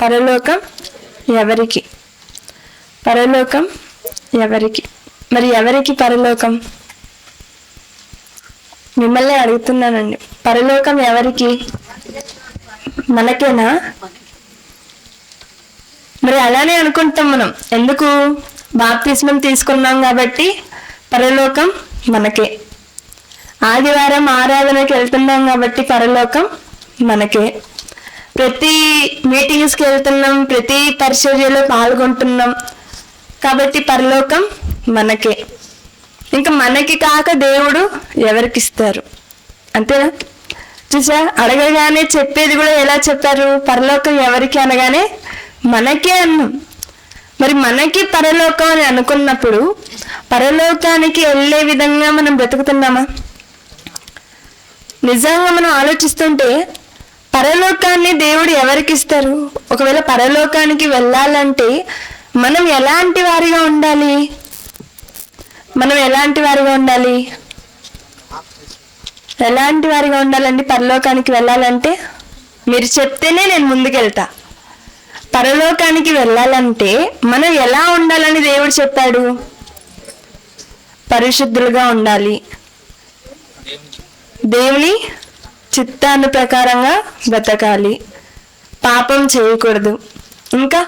పరలోకం ఎవరికి? పరలోకం ఎవరికి? మరి ఎవరికి పరలోకం? మిమ్మల్ని అడుగుతున్నానండి. పరలోకం ఎవరికి? మనకేనా? మరి అలానే అనుకుంటాం మనం. ఎందుకు? బాప్తిస్మం తీసుకున్నాం కాబట్టి పరలోకం మనకే. ఆదివారం ఆరాధనకి వెళ్తున్నాం కాబట్టి పరలోకం మనకే. ప్రతి మీటింగ్స్కి వెళ్తున్నాం, ప్రతి పరిచర్యలో పాల్గొంటున్నాం కాబట్టి పరలోకం మనకే. ఇంకా మనకి కాక దేవుడు ఎవరికి ఇస్తారు? అంతేనా? చూసా, అడగగానే చెప్పేది కూడా ఎలా చెప్పారు? పరలోకం ఎవరికి అనగానే మనకే అన్నాం. మరి మనకి పరలోకం అని అనుకున్నప్పుడు పరలోకానికి వెళ్ళే విధంగా మనం బ్రతుకుతున్నామా? నిజంగా మనం ఆలోచిస్తుంటే పరలోకాన్ని దేవుడు ఎవరికి ఇస్తారు? ఒకవేళ పరలోకానికి వెళ్ళాలంటే మనం ఎలాంటి వారిగా ఉండాలి? ఎలాంటి వారిగా ఉండాలండి పరలోకానికి వెళ్ళాలంటే? మీరు చెప్తేనే నేను ముందుకెళ్తా. పరలోకానికి వెళ్ళాలంటే మనం ఎలా ఉండాలని దేవుడు చెప్పాడు? పరిశుద్ధులుగా ఉండాలి, దేవుని చిత్తాను ప్రకారంగా బ్రతకాలి, పాపం చేయకూడదు, ఇంకా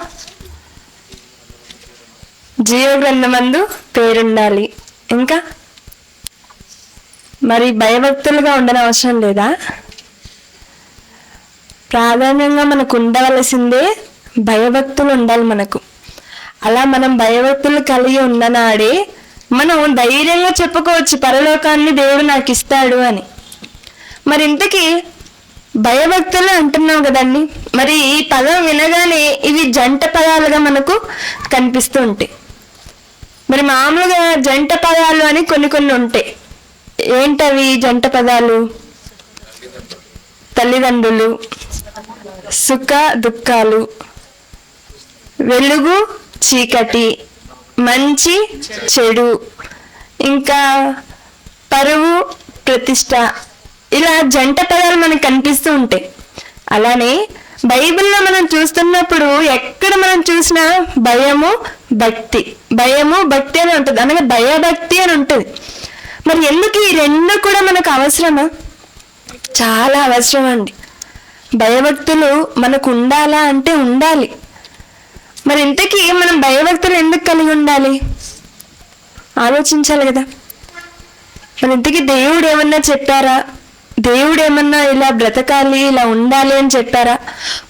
జీవగ్రంథమందు పేరుండాలి, ఇంకా మరి భయభక్తులుగా ఉండనవసరం లేదా? ప్రాధాన్యంగా మనకు ఉండవలసిందే భయభక్తులు ఉండాలి మనకు. అలా మనం భయభక్తులు కలిగి ఉన్ననాడే మనం ధైర్యంగా చెప్పుకోవచ్చు పరలోకాన్ని దేవుడు నాకు ఇస్తాడు అని. మరి ఇంతకీ భయభక్తులు అంటున్నాం కదండి. మరి ఈ పదం వినగానే ఇవి జంట పదాలుగా మనకు కనిపిస్తూ ఉంటాయి. మరి మామూలుగా జంట పదాలు అని కొన్ని ఉంటాయి. ఏంటవి జంట పదాలు? తల్లిదండ్రులు, సుఖ దుఃఖాలు, వెలుగు చీకటి, మంచి చెడు, ఇంకా పరువు ప్రతిష్ట, ఇలా జంట పదాలు మనకు కనిపిస్తూ ఉంటాయి. అలానే బైబిల్లో మనం చూస్తున్నప్పుడు ఎక్కడ మనం చూసినా భయము భక్తి అని ఉంటుంది, అనగా భయభక్తి అని ఉంటుంది. మరి ఎందుకు ఈ రెండు కూడా మనకు అవసరమా? చాలా అవసరం అండి. భయభక్తులు మనకు ఉండాలా అంటే ఉండాలి. మరి ఇంతకీ మనం భయభక్తులు ఎందుకు కలిగి ఉండాలి? ఆలోచించాలి కదా. మరి ఇంతకీ దేవుడు ఏమన్నా చెప్పారా? దేవుడు ఏమన్నా ఇలా బ్రతకాలి, ఇలా ఉండాలి అని చెప్పారా?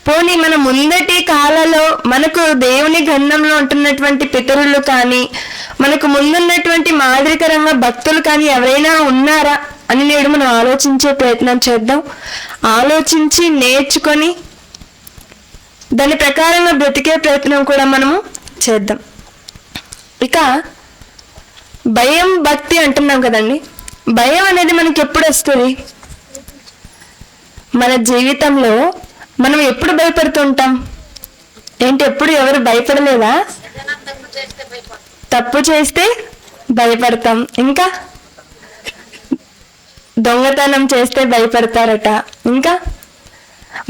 పోనీ మన ముందటి కాలంలో మనకు దేవుని గ్రంథంలో ఉంటున్నటువంటి పితరులు కానీ, మనకు ముందున్నటువంటి మాదిరికరంగా భక్తులు కానీ ఎవరైనా ఉన్నారా అని నేడు మనం ఆలోచించే ప్రయత్నం చేద్దాం. ఆలోచించి నేర్చుకొని దాని ప్రకారంగా బ్రతికే ప్రయత్నం కూడా మనము చేద్దాం. ఇక భయం భక్తి అంటున్నాం కదండి. భయం అనేది మనకి ఎప్పుడు వస్తుంది? మన జీవితంలో మనం ఎప్పుడు భయపడుతుంటాం? ఏంటి, ఎప్పుడు ఎవరు భయపడలేదా? తప్పు చేస్తే భయపడతాం, ఇంకా దొంగతనం చేస్తే భయపడతారట, ఇంకా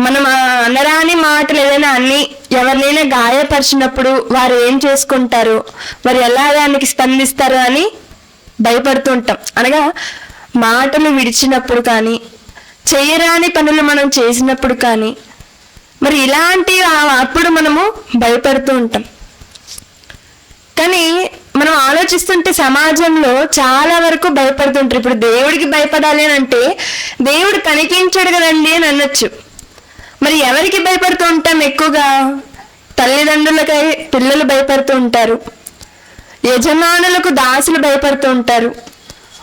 మనం అనరాని మాటలు ఏదైనా అన్ని ఎవరినైనా గాయపరిచినప్పుడు వారు ఏం చేసుకుంటారు, వారు ఎలా దానికి స్పందిస్తారు అని భయపడుతూ ఉంటాం. అనగా మాటలు విడిచినప్పుడు కానీ, చేయరాని పనులు మనం చేసినప్పుడు కానీ, మరి ఇలాంటి అప్పుడు మనము భయపడుతూ ఉంటాం. కానీ మనం ఆలోచిస్తుంటే సమాజంలో చాలా వరకు భయపడుతుంటారు. ఇప్పుడు దేవుడికి భయపడాలి అని అంటే దేవుడు కనిపించాడు కదండి అని అనొచ్చు. మరి ఎవరికి భయపడుతూ ఉంటాం ఎక్కువగా? తల్లిదండ్రులకై పిల్లలు భయపడుతూ ఉంటారు, యజమానులకు దాసులు భయపడుతూ ఉంటారు,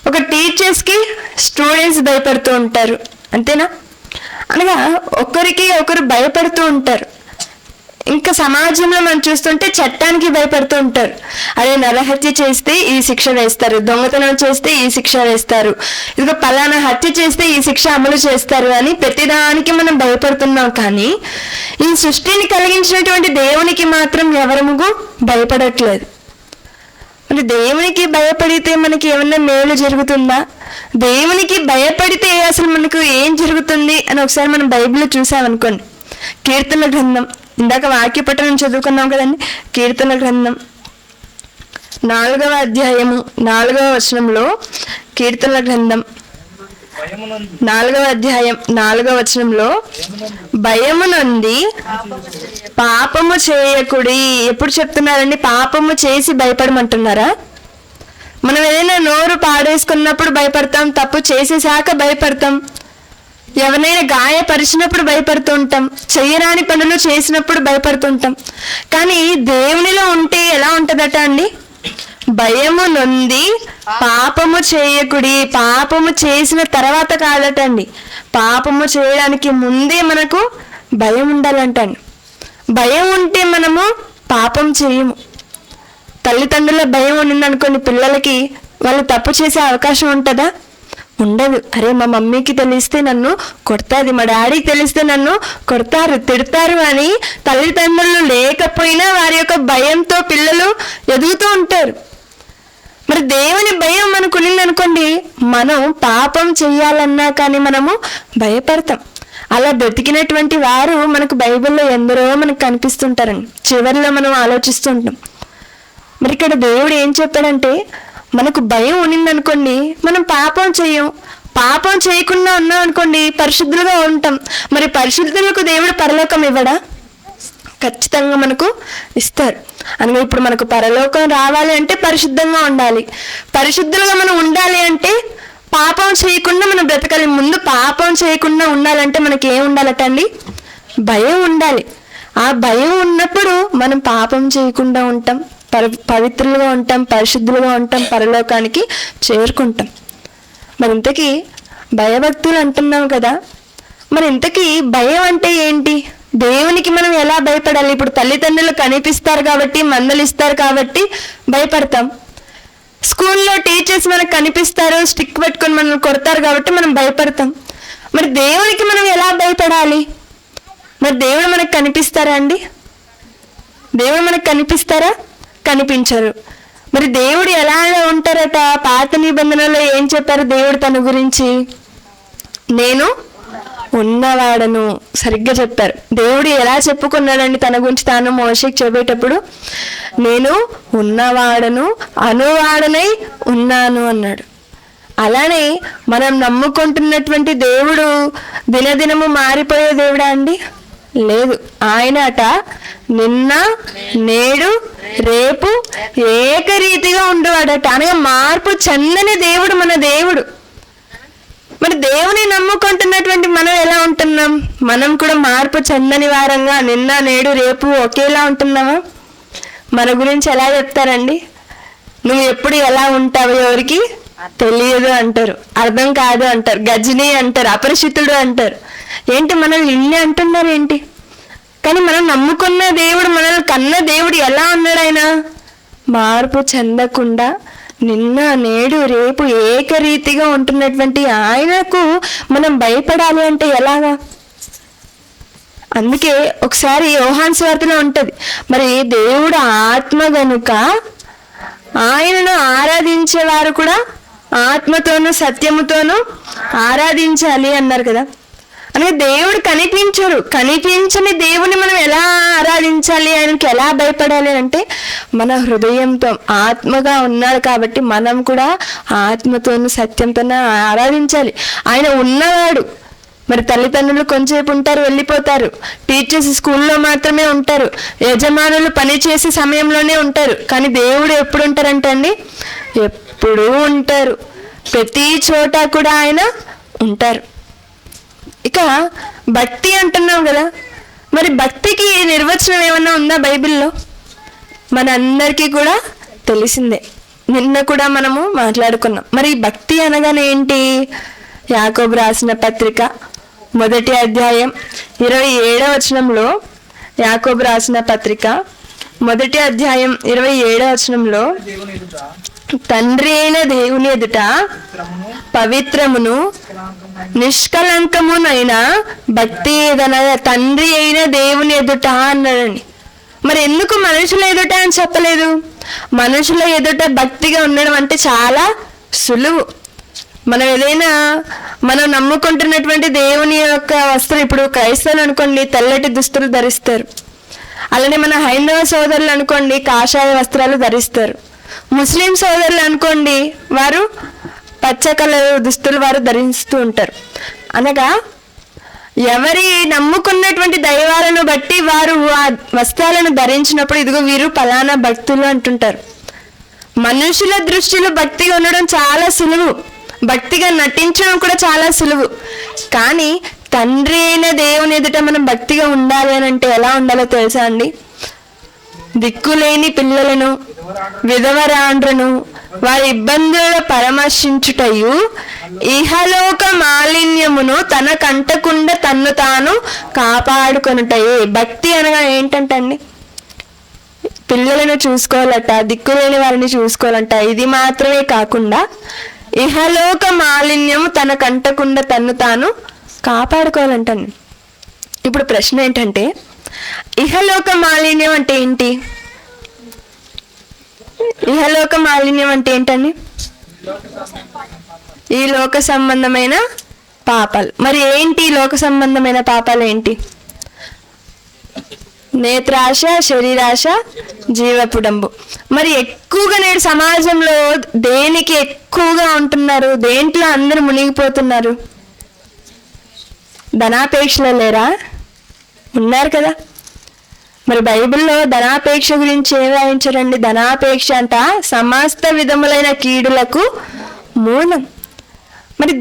ఒక టీచర్స్కి స్టూడెంట్స్ భయపడుతూ ఉంటారు. అంతేనా? అనగా ఒకరికి ఒకరు భయపడుతూ ఉంటారు. ఇంకా సమాజంలో మనం చూస్తుంటే చట్టానికి భయపడుతూ ఉంటారు. అదే నరహత్య చేస్తే ఈ శిక్ష వేస్తారు, దొంగతనం చేస్తే ఈ శిక్ష వేస్తారు, ఇదిగో పలానా హత్య చేస్తే ఈ శిక్ష అమలు చేస్తారు అని ప్రతిదానికి మనం భయపడుతున్నాం. కానీ ఈ సృష్టిని కలిగించినటువంటి దేవునికి మాత్రం ఎవరము భయపడట్లేదు. అంటే దేవునికి భయపడితే మనకి ఏమన్నా మేలు జరుగుతుందా? దేవునికి భయపడితే అసలు మనకు ఏం జరుగుతుంది అని ఒకసారి మనం బైబిల్లో చూసామనుకోండి. కీర్తన గ్రంథం ఇందాక వాక్య పఠనం చదువుకున్నాం కదండి. కీర్తన గ్రంథం 4వ అధ్యాయము 4వ వచనంలో, కీర్తన గ్రంథం 4వ అధ్యాయం 4వ వచనంలో, భయము నుండి పాపము చేయకుడి. ఎప్పుడు చెప్తున్నారండి? పాపము చేసి భయపడమంటున్నారా? మనం ఏదైనా నోరు పాడేసుకున్నప్పుడు భయపడతాం, తప్పు చేసేసాక భయపడతాం, ఎవరినైనా గాయపరిచినప్పుడు భయపడుతూ ఉంటాం, చెయ్యరాని పనులు చేసినప్పుడు భయపడుతుంటాం. కానీ దేవునిలో ఉంటే ఎలా ఉంటుందట అండి? భయము నొంది పాపము చేయకుడి. పాపము చేసిన తర్వాత కాదట అండి, పాపము చేయడానికి ముందే మనకు భయం ఉండాలంటండి. భయం ఉంటే మనము పాపం చేయము. తల్లిదండ్రుల భయం ఉండిందనుకోండి, పిల్లలకి వాళ్ళు తప్పు చేసే అవకాశం ఉంటుందా? ఉండదు. అరే మా మమ్మీకి తెలిస్తే నన్ను కొడతాది, మా డాడీకి తెలిస్తే నన్ను కొడతారు, తిడతారు అని తల్లిదండ్రులు లేకపోయినా వారి యొక్క భయంతో పిల్లలు ఎదుగుతూ ఉంటారు. మరి దేవుని భయం మనకు ఉన్నదనుకోండి, మనం పాపం చెయ్యాలన్నా కానీ మనము భయపడతాం. అలా బ్రతికినటువంటి వారు మనకు బైబిల్లో ఎందరో మనకు కనిపిస్తుంటారండి. చివరిలో మనం ఆలోచిస్తుంటాం. మరి ఇక్కడ దేవుడు ఏం చెప్పాడంటే, మనకు భయం ఉన్నిందనుకోండి మనం పాపం చెయ్యం. పాపం చేయకుండా ఉన్నాం అనుకోండి పరిశుద్ధులుగా ఉంటాం. మరి పరిశుద్ధులకు దేవుడు పరలోకం ఇవ్వడా? ఖచ్చితంగా మనకు ఇస్తారు. అనగా ఇప్పుడు మనకు పరలోకం రావాలి అంటే పరిశుద్ధంగా ఉండాలి. పరిశుద్ధులుగా మనం ఉండాలి అంటే పాపం చేయకుండా మనం బ్రతకాలి. ముందు పాపం చేయకుండా ఉండాలంటే మనకి ఏం ఉండాలట అండి? భయం ఉండాలి. ఆ భయం ఉన్నప్పుడు మనం పాపం చేయకుండా ఉంటాం, పవిత్రులుగా ఉంటాం, పరిశుద్ధులుగా ఉంటాం, పరలోకానికి చేరుకుంటాం. మరి ఇంతకీ భయభక్తులు అంటున్నాం కదా, మరి ఇంతకీ భయం అంటే ఏంటి? దేవునికి మనం ఎలా భయపడాలి? ఇప్పుడు తల్లిదండ్రులు కనిపిస్తారు కాబట్టి, మందలిస్తారు కాబట్టి భయపడతాం. స్కూల్లో టీచర్స్ మనకు కనిపిస్తారు, స్టిక్ పెట్టుకొని మనల్ని కొడతారు కాబట్టి మనం భయపడతాం. మరి దేవునికి మనం ఎలా భయపడాలి? మరి దేవుడు మనకు కనిపిస్తారా అండి? దేవుడు మనకు కనిపిస్తారా? కనిపించరు. మరి దేవుడు ఎలా ఉంటారట? పాత నిబంధనలో ఏం చెప్పారు దేవుడు తన గురించి? నేను ఉన్నవాడను. సరిగ్గా చెప్పారు. దేవుడు ఎలా చెప్పుకున్నాడండి తన గురించి? తాను మోషేకి చెప్పేటప్పుడు నేను ఉన్నవాడను, అనువాడనై ఉన్నాను అన్నాడు. అలానే మనం నమ్ముకుంటున్నటువంటి దేవుడు దినదినము మారిపోయే దేవుడా అండి? లేదు. ఆయన అట నిన్న నేడు రేపు ఏకరీతిగా ఉండేవాడట. అనగా మార్పు చెందని దేవుడు మన దేవుడు. మరి దేవుని నమ్ముకుంటున్నటువంటి మనం ఎలా ఉంటున్నాం? మనం కూడా మార్పు చెందని వారంగా నిన్న నేడు రేపు ఒకేలా ఉంటున్నామా? మన గురించి ఎలా చెప్తారండి? నువ్వు ఎప్పుడు ఎలా ఉంటావో ఎవరికి తెలియదు అంటారు, అర్థం కాదు అంటారు, గజని అంటారు, అపరిచితుడు అంటారు. ఏంటి మనల్ని ఇన్ని అంటున్నారు ఏంటి? కానీ మనం నమ్ముకున్న దేవుడు, మనల్ని కన్న దేవుడు ఎలా ఉన్నాడు? ఆయన మార్పు చెందకుండా నిన్న నేడు రేపు ఏకరీతిగా ఉంటున్నటువంటి ఆయనకు మనం భయపడాలి అంటే ఎలాగా? అందుకే ఒకసారి యోహాను సువార్తలో ఉంటది, మరి దేవుడు ఆత్మ గనుక ఆయనను ఆరాధించేవారు కూడా ఆత్మతోనూ సత్యముతోనూ ఆరాధించాలి అన్నారు కదా. అనగా దేవుడు కనిపించరు, కనిపించని దేవుని మనం ఎలా ఆరాధించాలి, ఆయనకి ఎలా భయపడాలి అంటే మన హృదయంతో ఆత్మగా ఉన్నాడు కాబట్టి మనం కూడా ఆత్మతోనూ సత్యంతోనూ ఆరాధించాలి. ఆయన ఉన్నవాడు. మరి తల్లిదండ్రులు కొంచెంసేపు ఉంటారు, వెళ్ళిపోతారు. టీచర్స్ స్కూల్లో మాత్రమే ఉంటారు. యజమానులు పని చేసే సమయంలోనే ఉంటారు. కానీ దేవుడు ఎప్పుడు ఉంటారంటే అండి, ఎప్పుడూ ఉంటారు. ప్రతి చోట కూడా ఆయన ఉంటారు. ఇక భక్తి అంటున్నాం కదా, మరి భక్తికి నిర్వచనం ఏమన్నా ఉందా బైబిల్లో? మనందరికీ కూడా తెలిసిందే, నిన్న కూడా మనము మాట్లాడుకున్నాం. మరి భక్తి అనగానే ఏంటి? యాకోబు రాసిన పత్రిక 1వ అధ్యాయం 27వ వచనంలో, యాకోబు రాసిన పత్రిక 1వ అధ్యాయం 27వ వచనంలో, తండ్రి అయిన దేవుని ఎదుట పవిత్రమును నిష్కలంకమునైన భక్తి ఏదనగా తండ్రి అయిన దేవుని ఎదుట అన్నాడండి. మరి ఎందుకు మనుషుల ఎదుట అని చెప్పలేదు? మనుషుల ఎదుట భక్తిగా ఉండడం అంటే చాలా సులువు. మనం ఏదైనా మనం నమ్ముకుంటున్నటువంటి దేవుని యొక్క వస్త్రం, ఇప్పుడు క్రైస్తవులు అనుకోండి తెల్లటి దుస్తులు ధరిస్తారు. అలానే మన హైందవ సోదరులు అనుకోండి కాషాయ వస్త్రాలు ధరిస్తారు. ముస్లిం సోదరులు అనుకోండి వారు పచ్చ కలర్ దుస్తులు వారు ధరిస్తూ ఉంటారు. అనగా ఎవరి నమ్ముకున్నటువంటి దైవాలను బట్టి వారు ఆ వస్త్రాలను ధరించినప్పుడు ఇదిగో వీరు ఫలానా భక్తులు అంటుంటారు. మనుషుల దృష్టిలో భక్తిగా ఉండడం చాలా సులువు, భక్తిగా నటించడం కూడా చాలా సులువు. కానీ తండ్రి అయిన దేవుని ఎదుట మనం భక్తిగా ఉండాలి అని అంటే ఎలా ఉండాలో తెలుసా అండి? దిక్కులేని పిల్లలను, విధవరాండ్రను వారి ఇబ్బందులను పరామర్శించుటయు, ఇహలోక మాలిన్యమును తన కంటకుండా తన్ను తాను కాపాడుకొనుటయే. భక్తి అనగా ఏంటంటండి? పిల్లలను చూసుకోవాలట, దిక్కులేని వారిని చూసుకోవాలంట. ఇది మాత్రమే కాకుండా ఇహలోక మాలిన్యము తన కంటకుండా తన్ను తాను కాపాడుకోవాలంటండి. ఇప్పుడు ప్రశ్న ఏంటంటే, ఇహలోక మాలిన్యం అంటే ఏంటి? ఇహలోక మాలిన్యం అంటే ఏంటండి? ఈ లోక సంబంధమైన పాపాలు. మరి ఏంటి లోక సంబంధమైన పాపాలు ఏంటి? నేత్రాశ, శరీరాశ, జీవపుడంబు. మరి ఎక్కువగా నేడు సమాజంలో దేనికి ఎక్కువగా ఉంటున్నారు? దేంట్లో అందరూ మునిగిపోతున్నారు? ధనాపేక్షలో లేరా? ఉన్నారు కదా. మరి బైబిల్లో ధనాపేక్ష గురించి ఏం రాయించారండి? ధనాపేక్ష అంట సమస్త విధములైన కీడులకు మూలం. మరి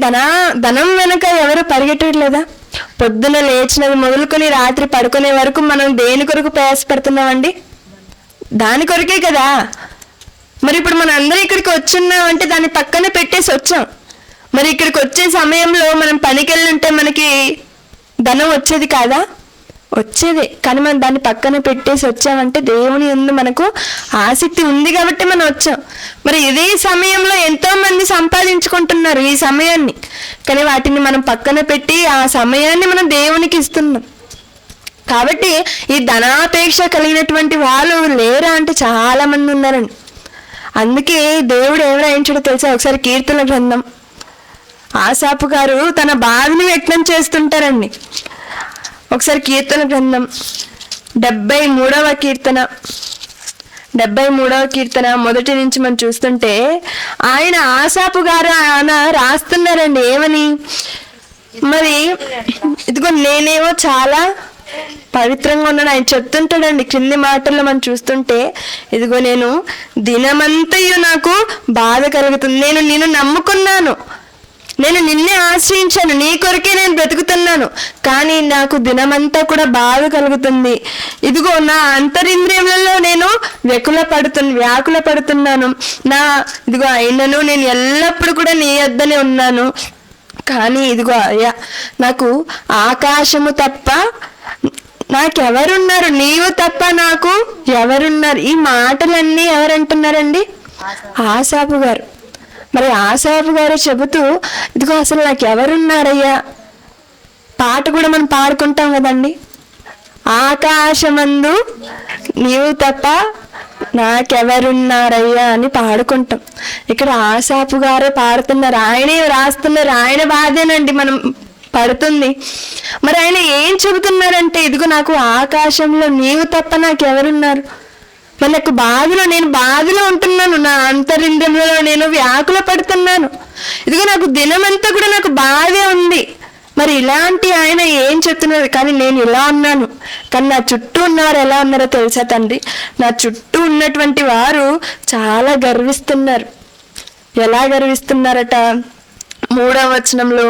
ధనం వెనక ఎవరు పరిగెట్టట్లేదా? పొద్దున లేచినది మొదలుకొని రాత్రి పడుకునే వరకు మనం దేని కొరకు ప్రయాసపడుతున్నామండి? దాని కొరకే కదా. మరి ఇప్పుడు మనం అందరం ఇక్కడికి వచ్చున్నామంటే దాన్ని పక్కన పెట్టేసి వచ్చాం. మరి ఇక్కడికి వచ్చే సమయంలో మనం పనికి వెళ్ళి ఉంటే మనకి ధనం వచ్చేది కాదా? వచ్చేదే. కానీ మనం దాన్ని పక్కన పెట్టేసి వచ్చామంటే దేవుని యందు మనకు ఆసక్తి ఉంది కాబట్టి మనం వచ్చాం. మరి ఇదే సమయంలో ఎంతో మంది సంపాదించుకుంటున్నారు ఈ సమయాన్ని, కానీ వాటిని మనం పక్కన పెట్టి ఆ సమయాన్ని మనం దేవునికి ఇస్తున్నాం. కాబట్టి ఈ ధనాపేక్ష కలిగినటువంటి వాళ్ళు లేరా అంటే చాలా మంది ఉన్నారండి. అందుకే దేవుడు ఏం రాయించాడో తెలుసా? ఒకసారి కీర్తన గ్రంథం, ఆసాపు గారు తన బాధని వ్యక్తం చేస్తుంటారండి. ఒకసారి కీర్తన గ్రంథం 73వ కీర్తన మొదటి నుంచి మనం చూస్తుంటే ఆయన ఆసాపు గారు ఆయన రాస్తున్నారండి. ఏమని? మరి ఇదిగో నేనేమో చాలా పవిత్రంగా ఉన్నాను ఆయన చెప్తుంటాడండి. క్రింది మాటల్లో మనం చూస్తుంటే, ఇదిగో నేను దినమంతయు నాకు బాధ కలుగుతుంది, నేను నిన్ను నమ్ముకున్నాను, నేను నిన్నే ఆశ్రయించాను, నీ కొరకే నేను బ్రతుకుతున్నాను, కానీ నాకు దినమంతా కూడా బాధ కలుగుతుంది. ఇదిగో నా అంతరింద్రియములలో నేను వ్యాకుల పడుతున్నాను. ఇదిగో అయినను నేను ఎల్లప్పుడూ కూడా నీ యొద్దనే ఉన్నాను. కానీ ఇదిగో అయ్యా, నాకు ఆకాశము తప్ప నాకెవరున్నారు, నీవు తప్ప నాకు ఎవరున్నారు? ఈ మాటలన్నీ ఎవరంటున్నారండి? ఆసాపు గారు. మరి ఆసాపు గారు చెబుతూ, ఇదిగో అసలు నాకు ఎవరున్నారయ్యా, పాట కూడా మనం పాడుకుంటాం కదండి, ఆకాశమందు నీవు తప్ప నాకెవరున్నారయ్యా అని పాడుకుంటాం. ఇక్కడ ఆసాపు గారే పాడుతున్నారు, ఆయనే రాస్తున్నారు, ఆయన బాధేనండి మనం పడుతుంది. మరి ఆయన ఏం చెబుతున్నారంటే, ఇదిగో నాకు ఆకాశంలో నీవు తప్ప నాకెవరున్నారు? మరి నాకు నేను బాధలో ఉంటున్నాను, నా అంతరింద్రియంలో నేను వ్యాకుల పడుతున్నాను, ఇదిగో నాకు దినమంతా కూడా నాకు బాధే ఉంది. మరి ఇలాంటి ఆయన ఏం చెప్తున్నారు? కానీ నేను ఇలా ఉన్నాను, కానీ నా చుట్టూ ఉన్నవారు ఎలా ఉన్నారో తెలుసా తండ్రి? నా చుట్టూ ఉన్నటువంటి వారు చాలా గర్విస్తున్నారు. ఎలా గర్విస్తున్నారట? 3వ వచనంలో,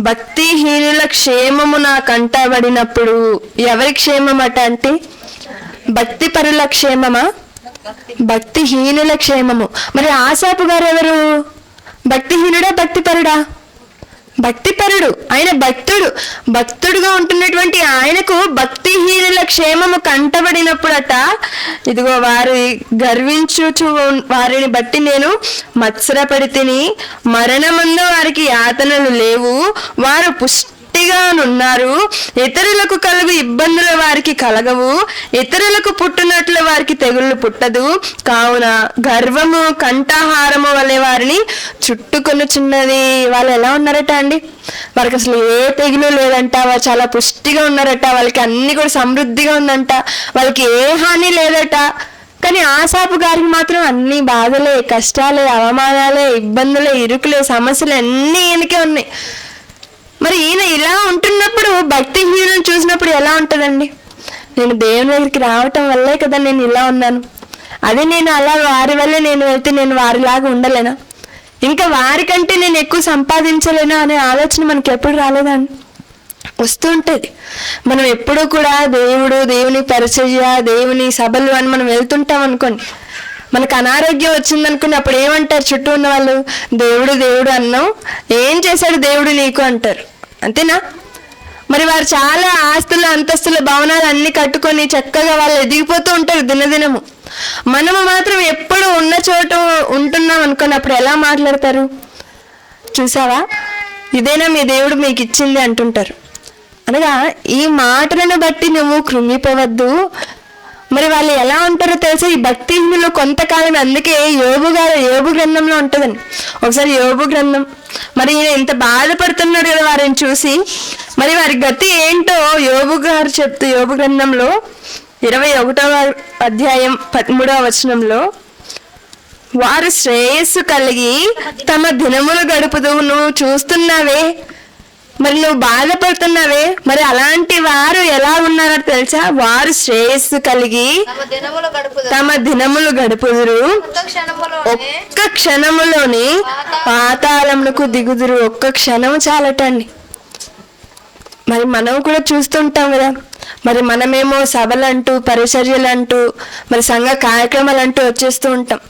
భక్తిహీనుల క్షేమము నా కంటబడినప్పుడు. ఎవరి క్షేమమట అంటే? భక్తి పరుల క్షేమమా? భక్తిహీనుల క్షేమము. మరి ఆసాపు గారు ఎవరు? భక్తిహీనుడా భక్తిపరుడా? భక్తిపరుడు. ఆయన భక్తుడుగా ఉంటున్నటువంటి ఆయనకు భక్తిహీనుల క్షేమము కంటబడినప్పుడట, ఇదిగో వారి గర్వించుచు వారిని బట్టి నేను మత్సరపడి తిని, మరణమందు వారికి యాతనలు లేవు, వారు పుష్టి పుష్టిగానున్నారు, ఇతరులకు కలుగు ఇబ్బందుల వారికి కలగవు, ఇతరులకు పుట్టునట్లు వారికి తెగుళ్ళు పుట్టదు, కావున గర్వము కంఠాహారము వలె వారిని చుట్టుకొనుచున్నది. వాళ్ళు ఎలా ఉన్నారట అండి? వారికి అసలు ఏ తెగులు లేదంట, వారు చాలా పుష్టిగా ఉన్నారట, వాళ్ళకి అన్ని కూడా సమృద్ధిగా ఉందంట, వాళ్ళకి ఏ హాని లేదట. కానీ ఆసాపు గారికి మాత్రం అన్ని బాధలే, కష్టాలే, అవమానాలే, ఇబ్బందులే, ఇరుకులే, సమస్యలు అన్నీ ఈయనకే ఉన్నాయి. మరి ఈయన ఇలా ఉంటున్నప్పుడు భక్తిహీనులను చూసినప్పుడు ఎలా ఉంటుందండి? నేను దేవుని దగ్గరికి రావటం వల్లే కదా నేను ఇలా ఉన్నాను, అదే నేను అలా వారి వల్లే నేను వెళ్తే నేను వారిలాగా ఉండలేనా, ఇంకా వారికంటే నేను ఎక్కువ సంపాదించలేనా అనే ఆలోచన మనకి ఎప్పుడు రాలేదండి? వస్తూ ఉంటుంది. మనం ఎప్పుడూ కూడా దేవుని పరిచర్య, దేవుని సభలు అని మనం వెళ్తుంటాం అనుకోండి, మనకు అనారోగ్యం వచ్చిందనుకుని అప్పుడు ఏమంటారు చుట్టూ ఉన్న వాళ్ళు? దేవుడు అన్నాం, ఏం చేశాడు దేవుడు నీకు అంటారు, అంతేనా? మరి వారు చాలా ఆస్తులు, అంతస్తులు, భవనాలు అన్ని కట్టుకొని చక్కగా వాళ్ళు ఎదిగిపోతూ ఉంటారు దినదినము. మనము మాత్రం ఎప్పుడు ఉన్న చోట ఉంటున్నాం అనుకోని అప్పుడు ఎలా మాట్లాడతారు? చూసావా, ఇదేనా మీ దేవుడు మీకు ఇచ్చింది అంటుంటారు. అనగా ఈ మాటలను బట్టి నువ్వు కృంగిపోవద్దు. మరి వాళ్ళు ఎలా ఉంటారో తెలుసా? ఈ భక్తిహీనులు కొంతకాలం, అందుకే యోబు గ్రంథంలో ఉంటుందండి. ఒకసారి యోబు గ్రంథం, మరి ఈయన ఇంత బాధపడుతున్నారు కదా వారిని చూసి, మరి వారి గతి ఏంటో యోబు గారు చెప్తూ యోబు గ్రంథంలో 21వ అధ్యాయం 13వ వచనంలో, వారు శ్రేయస్సు కలిగి తమ దినములు గడుపుదు. నువ్వు చూస్తున్నావే, మరి నువ్వు బాధపడుతున్నావే, మరి అలాంటి వారు ఎలా ఉన్నారో తెలుసా? వారు శ్రేయస్సు కలిగి తమ దినములు గడుపుదురు, ఒక్క క్షణములోని పాతాళమునకు దిగుదురు. ఒక్క క్షణము చాలటండి. మరి మనం కూడా చూస్తుంటాం కదా, మరి మనమేమో సభలంటూ, పరిచర్యలంటూ, మరి సంఘ కార్యక్రమాలంటూ వచ్చేస్తూ ఉంటాం.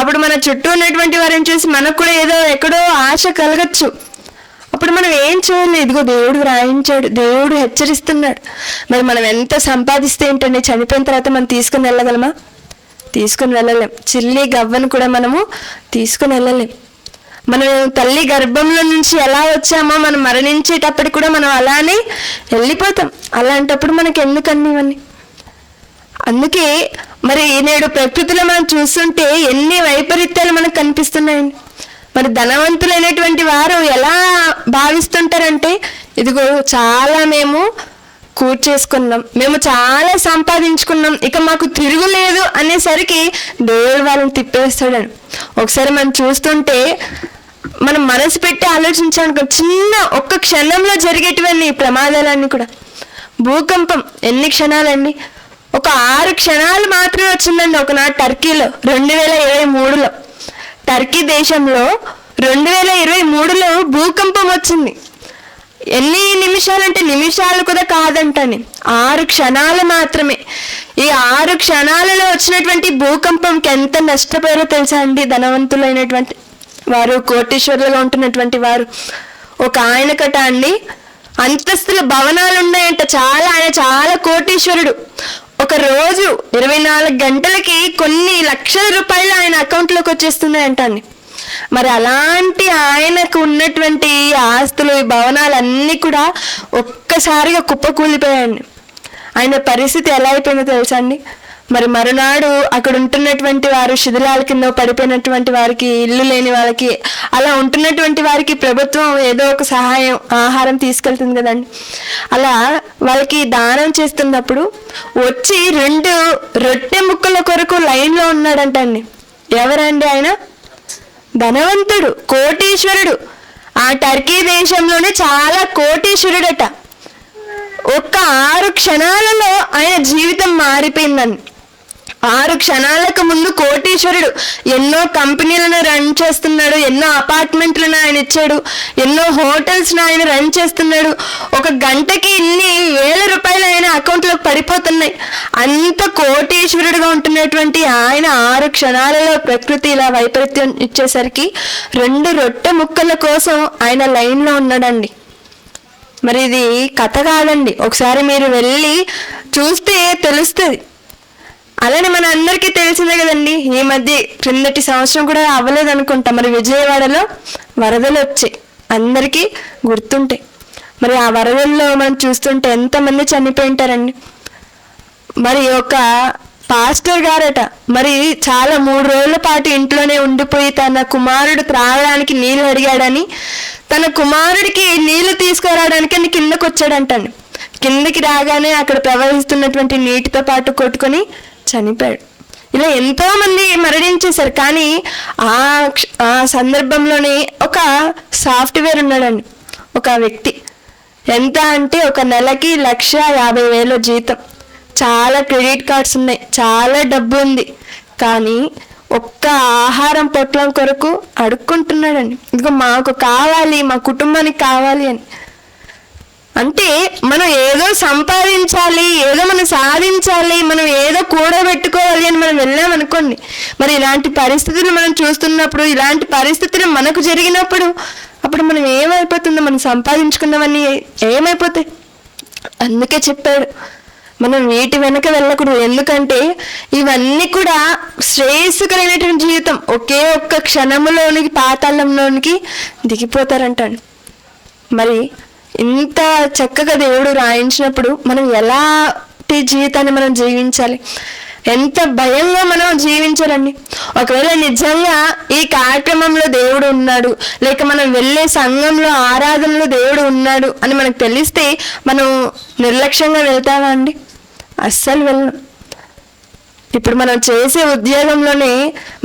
అప్పుడు మన చుట్టూ ఉన్నటువంటి వారిని చూసి మనకు కూడా ఏదో ఎక్కడో ఆశ కలగచ్చు. అప్పుడు మనం ఏం చేయాలి? ఇదిగో దేవుడు రాయించాడు, దేవుడు హెచ్చరిస్తున్నాడు. మరి మనం ఎంత సంపాదిస్తే ఏంటండి, చనిపోయిన తర్వాత మనం తీసుకుని వెళ్ళగలమా? తీసుకుని వెళ్ళలేం. చిల్లి గవ్వను కూడా మనము తీసుకుని వెళ్ళలేం. మనం తల్లి గర్భంలో నుంచి ఎలా వచ్చామో మనం మరణించేటప్పటికి కూడా మనం అలానే వెళ్ళిపోతాం. అలాంటప్పుడు మనకి ఎందుకండి ఇవన్నీ? అందుకే మరి నేడు ప్రకృతిలో మనం చూస్తుంటే ఎన్ని వైపరీత్యాలు మనకు కనిపిస్తున్నాయండి. మరి ధనవంతులైనటువంటి వారు ఎలా భావిస్తుంటారంటే, ఇదిగో చాలా మేము కూర్చేసుకున్నాం, మేము చాలా సంపాదించుకున్నాం, ఇక మాకు తిరుగులేదు అనేసరికి దేవుడు వాళ్ళని తిప్పేస్తాడని. ఒకసారి మనం చూస్తుంటే మనం మనసు పెట్టి ఆలోచించాలనుకో, చిన్న ఒక్క క్షణంలో జరిగేటువంటి ప్రమాదాలన్నీ కూడా. భూకంపం ఎన్ని క్షణాలండి? ఒక 6 క్షణాలు మాత్రమే వచ్చిందండి ఒకనాడు టర్కీలో 2023లో. టర్కీ దేశంలో 2023లో భూకంపం వచ్చింది. ఎన్ని నిమిషాలంటే నిమిషాలు కూడా కాదంటని, 6 క్షణాలు మాత్రమే. ఈ 6 క్షణాలలో వచ్చినటువంటి భూకంపంకి ఎంత నష్టపోయారో తెలుసా అండి ధనవంతులైనటువంటి వారు, కోటీశ్వరులుగా ఉంటున్నటువంటి వారు. ఒక ఆయనకట అండి అంతస్తుల భవనాలు ఉన్నాయంట, ఆయన చాలా కోటీశ్వరుడు. ఒక రోజు 24 గంటలకి కొన్ని లక్షల రూపాయలు ఆయన అకౌంట్లోకి వచ్చేస్తున్నాయంట అండి. మరి అలాంటి ఆయనకు ఉన్నటువంటి ఆస్తులు, భవనాలు అన్నీ కూడా ఒక్కసారిగా కుప్పకూలిపోయాయండి. ఆయన పరిస్థితి ఎలా అయిపోయిందో తెలుసా అండి? మరి మరునాడు అక్కడ ఉంటున్నటువంటి వారు, శిథిలాల కింద పడిపోయినటువంటి వారికి, ఇల్లు లేని వాళ్ళకి, అలా ఉంటున్నటువంటి వారికి ప్రభుత్వం ఏదో ఒక సహాయం, ఆహారం తీసుకెళ్తుంది కదండి. అలా వాళ్ళకి దానం చేస్తున్నప్పుడు వచ్చి 2 రొట్టె ముక్కల కొరకు లైన్లో ఉన్నాడంట అండి. ఎవరండి ఆయన? ధనవంతుడు, కోటీశ్వరుడు. ఆ టర్కీ దేశంలోనే చాలా కోటీశ్వరుడట. ఒక్క 6 క్షణాలలో ఆయన జీవితం మారిపోయిందండి. 6 క్షణాలకు ముందు కోటీశ్వరుడు, ఎన్నో కంపెనీలను రన్ చేస్తున్నాడు, ఎన్నో అపార్ట్మెంట్లను ఆయన ఇచ్చాడు, ఎన్నో హోటల్స్ను ఆయన రన్ చేస్తున్నాడు. ఒక గంటకి ఇన్ని వేల రూపాయలు ఆయన అకౌంట్లోకి పడిపోతున్నాయి. అంత కోటీశ్వరుడుగా ఉంటున్నటువంటి ఆయన 6 క్షణాలలో ప్రకృతి ఇలా వైపరీత్యం ఇచ్చేసరికి 2 రొట్టె ముక్కల కోసం ఆయన లైన్లో ఉన్నాడండి. మరి ఇది కథ కాదండి, ఒకసారి మీరు వెళ్ళి చూస్తే తెలుస్తుంది. అలానే మన అందరికీ తెలిసిందే కదండి, ఈ మధ్య క్రిందటి సంవత్సరం కూడా అవ్వలేదు అనుకుంటా, మరి విజయవాడలో వరదలు వచ్చాయి, అందరికీ గుర్తుంటాయి. మరి ఆ వరదల్లో మనం చూస్తుంటే ఎంతమంది చనిపోయి ఉంటారండి. మరి ఒక పాస్టర్ గారట మరి చాలా 3 రోజుల పాటు ఇంట్లోనే ఉండిపోయి తన కుమారుడు త్రాగడానికి నీళ్ళు అడిగాడని తన కుమారుడికి నీళ్లు తీసుకురావడానికి అని కిందకు వచ్చాడంటండి. కిందకి రాగానే అక్కడ ప్రవహిస్తున్నటువంటి నీటితో పాటు కొట్టుకొని చనిపోయాడు. ఇలా ఎంతో మంది మరణించేశారు. కానీ ఆ సందర్భంలోనే ఒక సాఫ్ట్వేర్ ఉన్నాడండి, ఒక వ్యక్తి. ఎంత అంటే ఒక నెలకి 1,50,000 జీతం, చాలా క్రెడిట్ కార్డ్స్ ఉన్నాయి, చాలా డబ్బు ఉంది. కానీ ఒక్క ఆహారం పొట్లం కొరకు అడుక్కుంటున్నాడండి. ఇదిగో మాకు కావాలి, మా కుటుంబానికి కావాలి అని. అంటే మనం ఏదో సంపాదించాలి, ఏదో మనం సాధించాలి, మనం ఏదో కూడబెట్టుకోవాలి అని మనం వెళ్ళామనుకోండి, మరి ఇలాంటి పరిస్థితులు మనం చూస్తున్నప్పుడు, ఇలాంటి పరిస్థితులు మనకు జరిగినప్పుడు అప్పుడు మనం ఏమైపోతుందో, మనం సంపాదించుకున్నవన్నీ ఏమైపోతాయి. అందుకే చెప్పాడు మనం వీటి వెనక వెళ్ళకూడదు. ఎందుకంటే ఇవన్నీ కూడా శ్రేయస్సుకరమైనటువంటి జీవితం ఒకే ఒక్క క్షణంలోనికి పాతాళంలోనికి దిగిపోతారంటాడు. మరి ఇంత చక్కగా దేవుడు రాయించినప్పుడు మనం ఎలాంటి జీవితాన్ని మనం జీవించాలి, ఎంత భయంగా మనం జీవించాలండి. ఒకవేళ నిజంగా ఈ కార్యక్రమంలో దేవుడు ఉన్నాడు, లేక మనం వెళ్ళే సంఘంలో ఆరాధనలో దేవుడు ఉన్నాడు అని మనకు తెలిస్తే మనం నిర్లక్ష్యంగా వెళ్తామా అండి? అస్సలు వెళ్ళం. ఇప్పుడు మనం చేసే ఉద్యోగంలోనే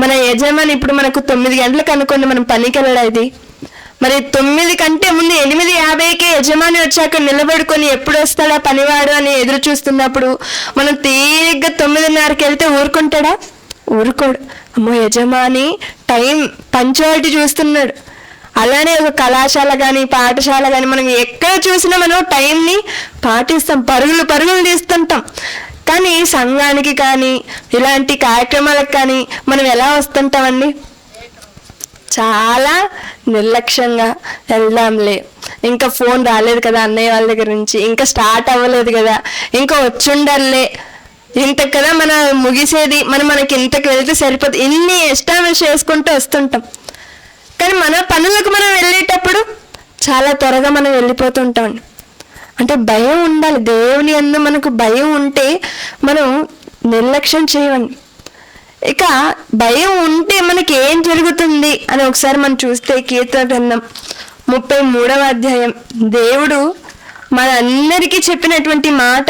మన యజమాని ఇప్పుడు మనకు 9 గంటలకు అనుకోండి మనం పనికి వెళ్ళడది, మరి 9 కంటే ముందు 8:50కే యజమాని వచ్చాక నిలబడుకొని ఎప్పుడు వస్తాడా పనివాడు అని ఎదురు చూస్తున్నప్పుడు మనం తీరిగ్గా 9:30కి వెళ్తే ఊరుకుంటాడా? ఊరుకోడు. అమ్మో యజమాని టైం పంచువాలిటీ చూస్తున్నాడు. అలానే ఒక కళాశాల కానీ పాఠశాల కానీ మనం ఎక్కడ చూసినా మనం టైంని పాటిస్తాం, పరుగులు తీస్తుంటాం. కానీ సంఘానికి కానీ ఇలాంటి కార్యక్రమాలకు కానీ మనం ఎలా వస్తుంటామండి? చాలా నిర్లక్ష్యంగా వెళ్దాంలే, ఇంకా ఫోన్ రాలేదు కదా అన్నయ్య వాళ్ళ దగ్గర నుంచి, ఇంకా స్టార్ట్ అవ్వలేదు కదా, ఇంకా వచ్చుండర్లే, ఇంతకు కదా మనం ముగిసేది, మనకి ఇంతకు వెళ్తే సరిపోతుంది, ఇన్ని ఎస్టాబ్లిష్ చేసుకుంటూ వస్తుంటాం. కానీ మన పనులకు మనం వెళ్ళేటప్పుడు చాలా త్వరగా మనం వెళ్ళిపోతుంటాం. అంటే భయం ఉండాలి, దేవుని యందు మనకు భయం ఉంటే మనం నిర్లక్ష్యం చేయవండి. ఇక భయం ఉంటే మనకి ఏం జరుగుతుంది అని ఒకసారి మనం చూస్తే కీర్తన గ్రంథం 33వ అధ్యాయం దేవుడు మనందరికీ చెప్పినటువంటి మాట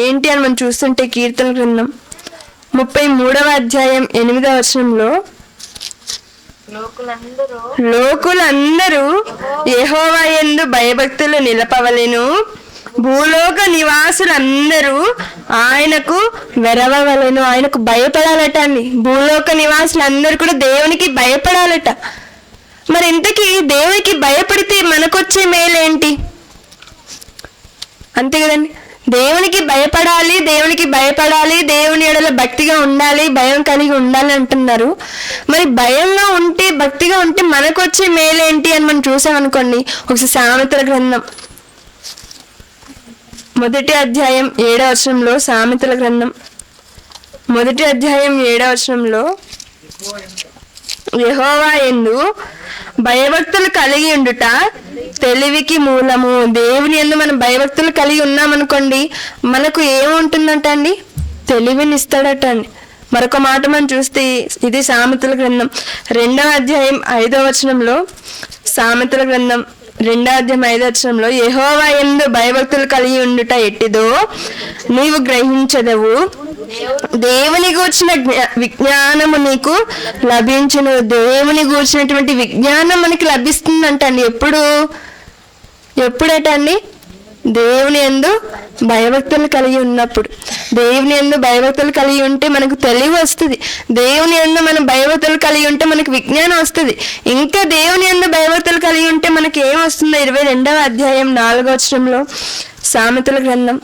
ఏంటి అని మనం చూస్తుంటే కీర్తన గ్రంథం 33వ అధ్యాయం 8వ వచనంలో లోకులందరూ యెహోవా యందు భయభక్తులు నిలపవలెను, భూలోక నివాసులందరూ ఆయనకు వెరవవలెను. ఆయనకు భయపడాలట అండి. భూలోక నివాసులందరూ కూడా దేవునికి భయపడాలట. మరి ఇంతకీ దేవునికి భయపడితే మనకొచ్చే మేలేంటి? అంతే కదండి. దేవునికి భయపడాలి, దేవుని ఎడల భక్తిగా ఉండాలి, భయం కలిగి ఉండాలి అంటున్నారు. మరి భయంగా ఉంటే, భక్తిగా ఉంటే మనకొచ్చే మేలేంటి అని మనం చూసామనుకోండి. ఒకసారి సామెతల గ్రంథం 1వ అధ్యాయం 7వ వచనంలో, సామెతల గ్రంథం 1వ అధ్యాయం 7వ వచనంలో యెహోవా యందు భయభక్తులు కలిగి ఉండుట తెలివికి మూలము. దేవుని యందు మనం భయభక్తులు కలిగి ఉన్నామనుకోండి, మనకు ఏముంటుందంట అండి? తెలివిని ఇస్తాడట అండి. మరొక మాట మనం చూస్తే ఇది సామెతల గ్రంథం 2వ అధ్యాయం 5వ వచనంలో, సామెతల గ్రంథం 2వ అధ్యాయం 5వ వచనంలో యెహోవా యందు భయభక్తులు కలిగి ఉండుట ఎట్టిదో నీవు గ్రహించదవు, దేవుని గూర్చిన విజ్ఞానము నీకు లభించును. దేవుని గూర్చినటువంటి విజ్ఞానం మనకి లభిస్తుందంట అండి. ఎప్పుడట అండి? దేవుని యందు భయభక్తులు కలిగి ఉన్నప్పుడు. దేవుని యందు భయభక్తులు కలిగి ఉంటే మనకు తెలివి వస్తుంది. దేవుని యందు మనం భయభక్తులు కలిగి ఉంటే మనకు విజ్ఞానం వస్తుంది. ఇంకా దేవుని యందు భయభక్తులు కలిగి ఉంటే మనకి ఏం వస్తుందో 22వ అధ్యాయం 4వ వచనంలో, సామెతల గ్రంథం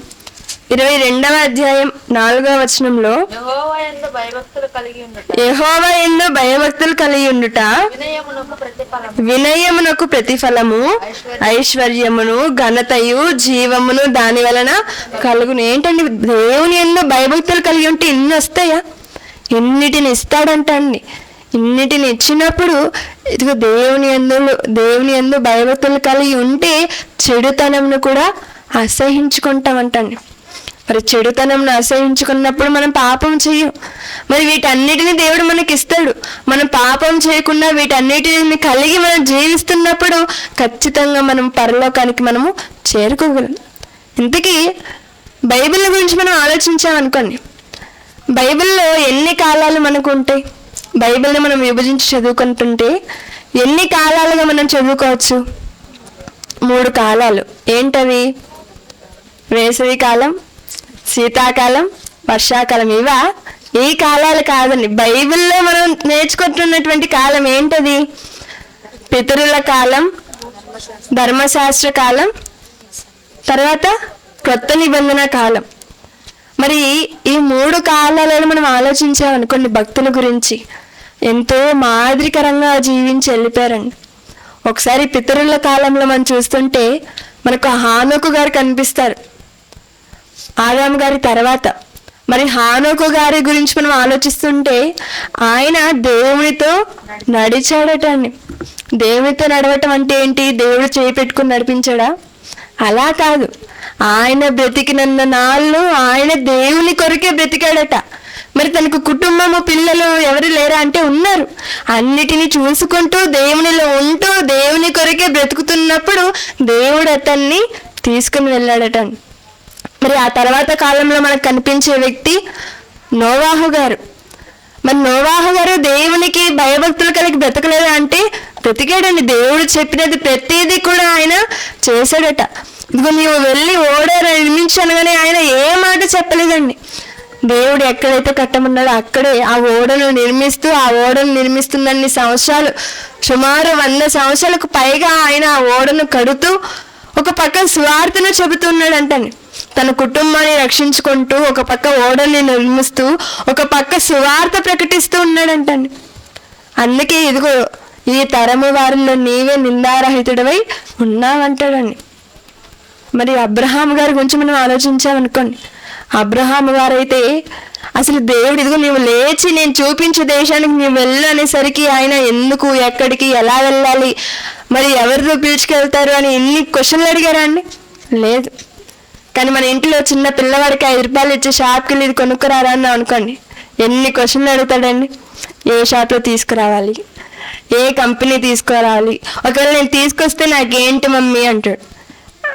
22వ అధ్యాయం 4వ వచనంలో యెహోవా యందు భయభక్తులు కలిగి ఉండుట వినయమునకు ప్రతిఫలము, ఐశ్వర్యమును, ఘనతయు, జీవమును దాని వలన కలుగును. ఏంటండి? దేవుని యందు భయభక్తులు కలిగి ఉంటే ఇన్ని వస్తాయా? ఎన్నిటిని ఇస్తాడంట అండి. ఇన్నిటిని ఇచ్చినప్పుడు ఇదిగో దేవుని యందు భయభక్తులు కలిగి ఉంటే చెడుతనంను కూడా అసహించుకుంటామంటండి. మరి చెడుతనంను అసహించుకున్నప్పుడు మనం పాపం చెయ్యం. మరి వీటన్నిటిని దేవుడు మనకి ఇస్తాడు. మనం పాపం చేయకుండా వీటన్నిటిని కలిగి మనం జీవిస్తున్నప్పుడు ఖచ్చితంగా మనం పరలోకానికి మనము చేరుకోగలం. ఇంతకీ బైబిల్ గురించి మనం ఆలోచించామనుకోండి, బైబిల్లో ఎన్ని కాలాలు మనకు ఉంటాయి? బైబిల్ని మనం విభజించి చదువుకుంటుంటే ఎన్ని కాలాలుగా మనం చదువుకోవచ్చు? 3 కాలాలు. ఏంటవి? వేసవి కాలం, శీతాకాలం, వర్షాకాలం. ఇవా? ఈ కాలాలు కాదండి. బైబిల్లో మనం నేర్చుకుంటున్నటువంటి కాలం ఏంటది? పితరుల కాలం, ధర్మశాస్త్ర కాలం, తర్వాత క్రొత్త నిబంధన కాలం. మరి ఈ 3 కాలాలను మనం ఆలోచించామనుకోండి, భక్తుల గురించి ఎంతో మాదిరికరంగా జీవించి వెళ్ళిపోయారండి. ఒకసారి పితరుల కాలంలో మనం చూస్తుంటే మనకు హానోకు గారు కనిపిస్తారు, ఆదాము గారి తర్వాత. మరి హానోకు గారి గురించి మనం ఆలోచిస్తుంటే ఆయన దేవునితో నడిచాడట అండి. దేవునితో నడవటం అంటే ఏంటి? దేవుడు చేయి పెట్టుకుని నడిపించాడా? అలా కాదు. ఆయన బ్రతికినంత నాళ్ళు ఆయన దేవుని కొరకే బ్రతికాడట. మరి తనకు కుటుంబము, పిల్లలు ఎవరు లేరా అంటే ఉన్నారు. అన్నిటినీ చూసుకుంటూ దేవునిలో ఉంటూ దేవుని కొరకే బ్రతుకుతున్నప్పుడు దేవుడు అతన్ని తీసుకుని వెళ్ళాడట. మరి ఆ తర్వాత కాలంలో మనకు కనిపించే వ్యక్తి నోవాహు గారు. మరి నోవాహు గారు దేవునికి భయభక్తులు కలిగి బ్రతకలేదా అంటే బ్రతికాడండి. దేవుడు చెప్పినది ప్రతిదీ కూడా ఆయన చేశాడట. ఇదిగో నీవు వెళ్ళి ఓడ నిర్మించనగానే ఆయన ఏ మాట చెప్పలేదండి. దేవుడు ఎక్కడైతే కట్టమన్నాడో అక్కడే ఆ ఓడను నిర్మిస్తున్నన్ని సంవత్సరాలు, సుమారు 100 సంవత్సరాలకు పైగా ఆయన ఆ ఓడను కడుతూ ఒక పక్క సువార్తను చెబుతున్నాడంటండి. తన కుటుంబాన్ని రక్షించుకుంటూ ఒక పక్క ఓడని నిర్మిస్తూ ఒక పక్క సువార్త ప్రకటిస్తూ ఉన్నాడంటండి. అందుకే ఇదిగో ఈ తరము వారిలో నీవే నిందారహితుడవై ఉన్నావంటాడండి. మరి అబ్రహాం గారి గురించి మనం ఆలోచించామనుకోండి, అబ్రహాం గారైతే అసలు దేవుడు ఇదిగో నీవు లేచి నేను చూపించే దేశానికి నీవు వెళ్ళు అనేసరికి ఆయన ఎందుకు, ఎక్కడికి, ఎలా వెళ్ళాలి, మరి ఎవరితో పిలుచుకెళ్తారు అని ఎన్ని క్వశ్చన్లు అడిగారా అండి? లేదు. కానీ మన ఇంట్లో చిన్న పిల్లవాడికి 5 రూపాయలు ఇచ్చి షాప్కి వెళ్ళి ఇది కొనుక్కురారా అని అనుకోండి, ఎన్ని క్వశ్చన్లు అడుగుతాడండి. ఏ షాప్లో తీసుకురావాలి, ఏ కంపెనీ తీసుకురావాలి, ఒకవేళ నేను తీసుకొస్తే నాకేంటి మమ్మీ అంటాడు.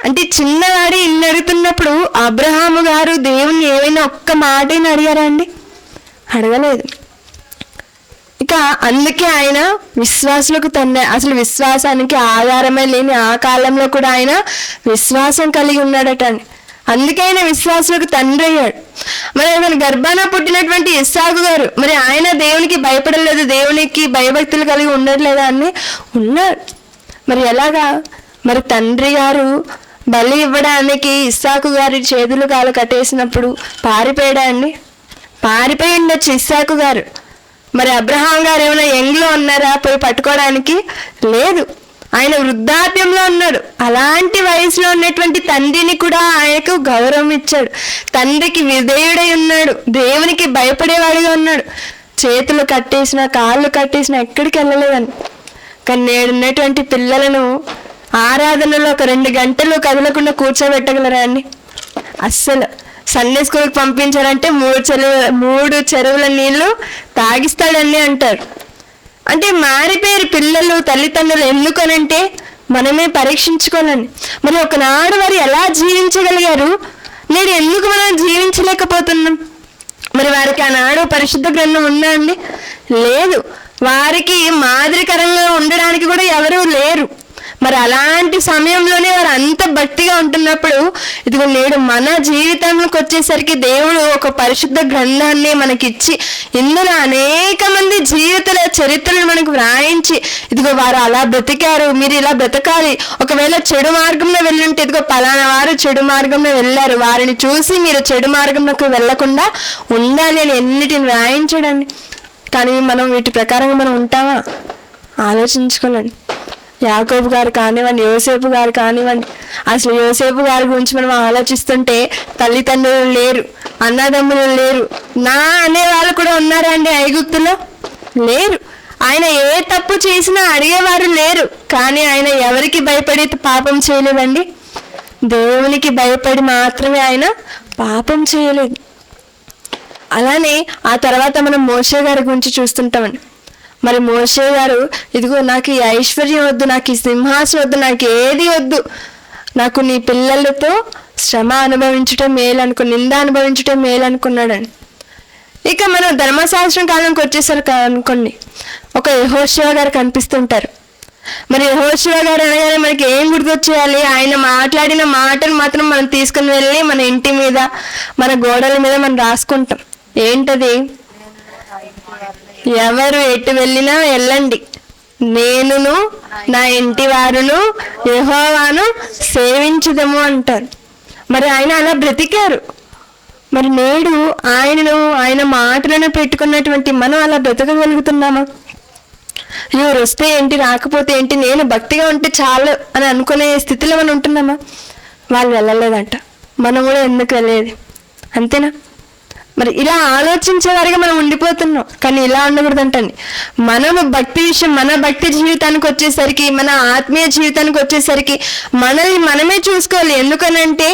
అంటే చిన్నవాడి ఇన్ని అడుగుతున్నప్పుడు అబ్రహాము గారు దేవుణ్ణి ఏమైనా ఒక్క మాటని అడిగారా అండి? అడగలేదు. ఇక అందుకే ఆయన విశ్వాసులకు అసలు విశ్వాసానికి ఆధారమే లేని ఆ కాలంలో కూడా ఆయన విశ్వాసం కలిగి ఉన్నాడట అండి. అందుకే ఆయన విశ్వాసులకు తండ్రి అయ్యాడు. మరి ఆయన గర్భాన పుట్టినటువంటి ఇస్సాకు గారు మరి ఆయన దేవునికి భయపడలేదు, దేవునికి భయభక్తులు కలిగి ఉండట్లేదా అని ఉన్నాడు. మరి ఎలాగా? మరి తండ్రి గారు బలి ఇవ్వడానికి ఇస్సాకు గారి చేతులు కాలు కట్టేసినప్పుడు పారిపోయాడా అండి? పారిపోయి ఉండొచ్చు ఇస్సాకు గారు. మరి అబ్రహాం గారు ఏమైనా యంగ్లో ఉన్నారా పోయి పట్టుకోవడానికి? లేదు. ఆయన వృద్ధాప్యంలో ఉన్నాడు. అలాంటి వయసులో ఉన్నటువంటి తండ్రిని కూడా ఆయనకు గౌరవం ఇచ్చాడు. తండ్రికి విధేయుడై ఉన్నాడు, దేవునికి భయపడేవాడిగా ఉన్నాడు. చేతులు కట్టేసిన, కాళ్ళు కట్టేసిన ఎక్కడికి వెళ్ళలేదని. కానీ నేడున్నటువంటి పిల్లలను ఆరాధనలో ఒక 2 గంటలు కదలకుండా కూర్చోబెట్టగలరా అండి? అస్సలు. సండే స్కూల్కి పంపించారంటే 3 చెరువుల నీళ్లు తాగిస్తాడని అంటారు. అంటే మారిపోయారు పిల్లలు, తల్లిదండ్రులు. ఎందుకనంటే మనమే పరీక్షించుకోవాలని. మరి ఒకనాడు వారు ఎలా జీవించగలిగారు, నేడు ఎందుకు మనం జీవించలేకపోతున్నాం? మరి వారికి ఆనాడు పరిశుద్ధ గ్రంథం ఉందా అండి? లేదు. వారికి మాదిరికరంగా ఉండడానికి కూడా ఎవరూ లేరు. మరి అలాంటి సమయంలోనే వారు అంత భక్తిగా ఉంటున్నప్పుడు ఇదిగో నేడు మన జీవితంలోకి వచ్చేసరికి దేవుడు ఒక పరిశుద్ధ గ్రంథాన్ని మనకిచ్చి ఇందులో అనేక మంది జీవితాల చరిత్రను మనకు వ్రాయించి ఇదిగో వారు అలా బ్రతికారు, మీరు ఇలా బ్రతకాలి. ఒకవేళ చెడు మార్గంలో వెళ్ళుంటే ఇదిగో పలానా వారు చెడు మార్గంలో వెళ్ళారు, వారిని చూసి మీరు చెడు మార్గంలోకి వెళ్లకుండా ఉండాలి అని ఎన్నిటిని వ్రాయించడండి. కానీ మనం వీటి ప్రకారంగా మనం ఉంటామా? ఆలోచించుకోనండి. యాకోబు గారు కానివ్వండి, యోసేపు గారు కానివ్వండి, అసలు యోసేపు గారి గురించి మనం ఆలోచిస్తుంటే తల్లిదండ్రులు లేరు, అన్నదమ్ములు లేరు, నా అనేవాళ్ళు కూడా ఉన్నారా అండి ఐగుప్తులో? లేరు. ఆయన ఏ తప్పు చేసినా అడిగేవారు లేరు. కానీ ఆయన ఎవరికి భయపడి పాపం చేయలేదండి? దేవునికి భయపడి మాత్రమే ఆయన పాపం చేయలేదు. అలానే ఆ తర్వాత మనం మోషే గారి గురించి చూస్తుంటామండి. మరి మోషే గారు, ఇదిగో నాకు ఈ ఐశ్వర్యం వద్దు, నాకు ఈ సింహాసనం వద్దు, నాకు ఏది వద్దు, నాకు నీ పిల్లలతో శ్రమ అనుభవించటం మేలు నింద అనుభవించటం మేలు అనుకున్నాడండి. ఇక మనం ధర్మశాస్త్రం కాలంకి వచ్చేసరికి అనుకోండి, ఒక యెహోషువ గారు కనిపిస్తుంటారు. మరి యెహోషువ గారు అనగానే మనకి ఏం గుర్తొచ్చేయాలి? ఆయన మాట్లాడిన మాటలు మాత్రం మనం తీసుకుని వెళ్ళి మన ఇంటి మీద, మన గోడల మీద మనం రాసుకుంటాం. ఏంటది? ఎవరు ఎటు వెళ్ళినా వెళ్ళండి, నేనును నా ఇంటి వారును యెహోవాను సేవించుదము అంటారు. మరి ఆయన అలా బ్రతికారు. మరి నేడు ఆయన మాటలను పెట్టుకున్నటువంటి మనం అలా బ్రతకగలుగుతున్నామా? ఎవరు వస్తే ఏంటి, రాకపోతే ఏంటి, నేను భక్తిగా ఉంటే చాలు అని అనుకునే స్థితిలో మనం ఉంటున్నామా? వాళ్ళు వెళ్ళలేదంట, మనం కూడా ఎందుకు వెళ్ళేది? అంతేనా? మరి ఇలా ఆలోచించేవారిగా మనం ఉండిపోతున్నాం. కానీ ఇలా ఉండకూడదంటండి. మనము భక్తి విషయం, మన భక్తి జీవితానికి వచ్చేసరికి, మన ఆత్మీయ జీవితానికి వచ్చేసరికి మనల్ని మనమే చూసుకోవాలి. ఎందుకనంటే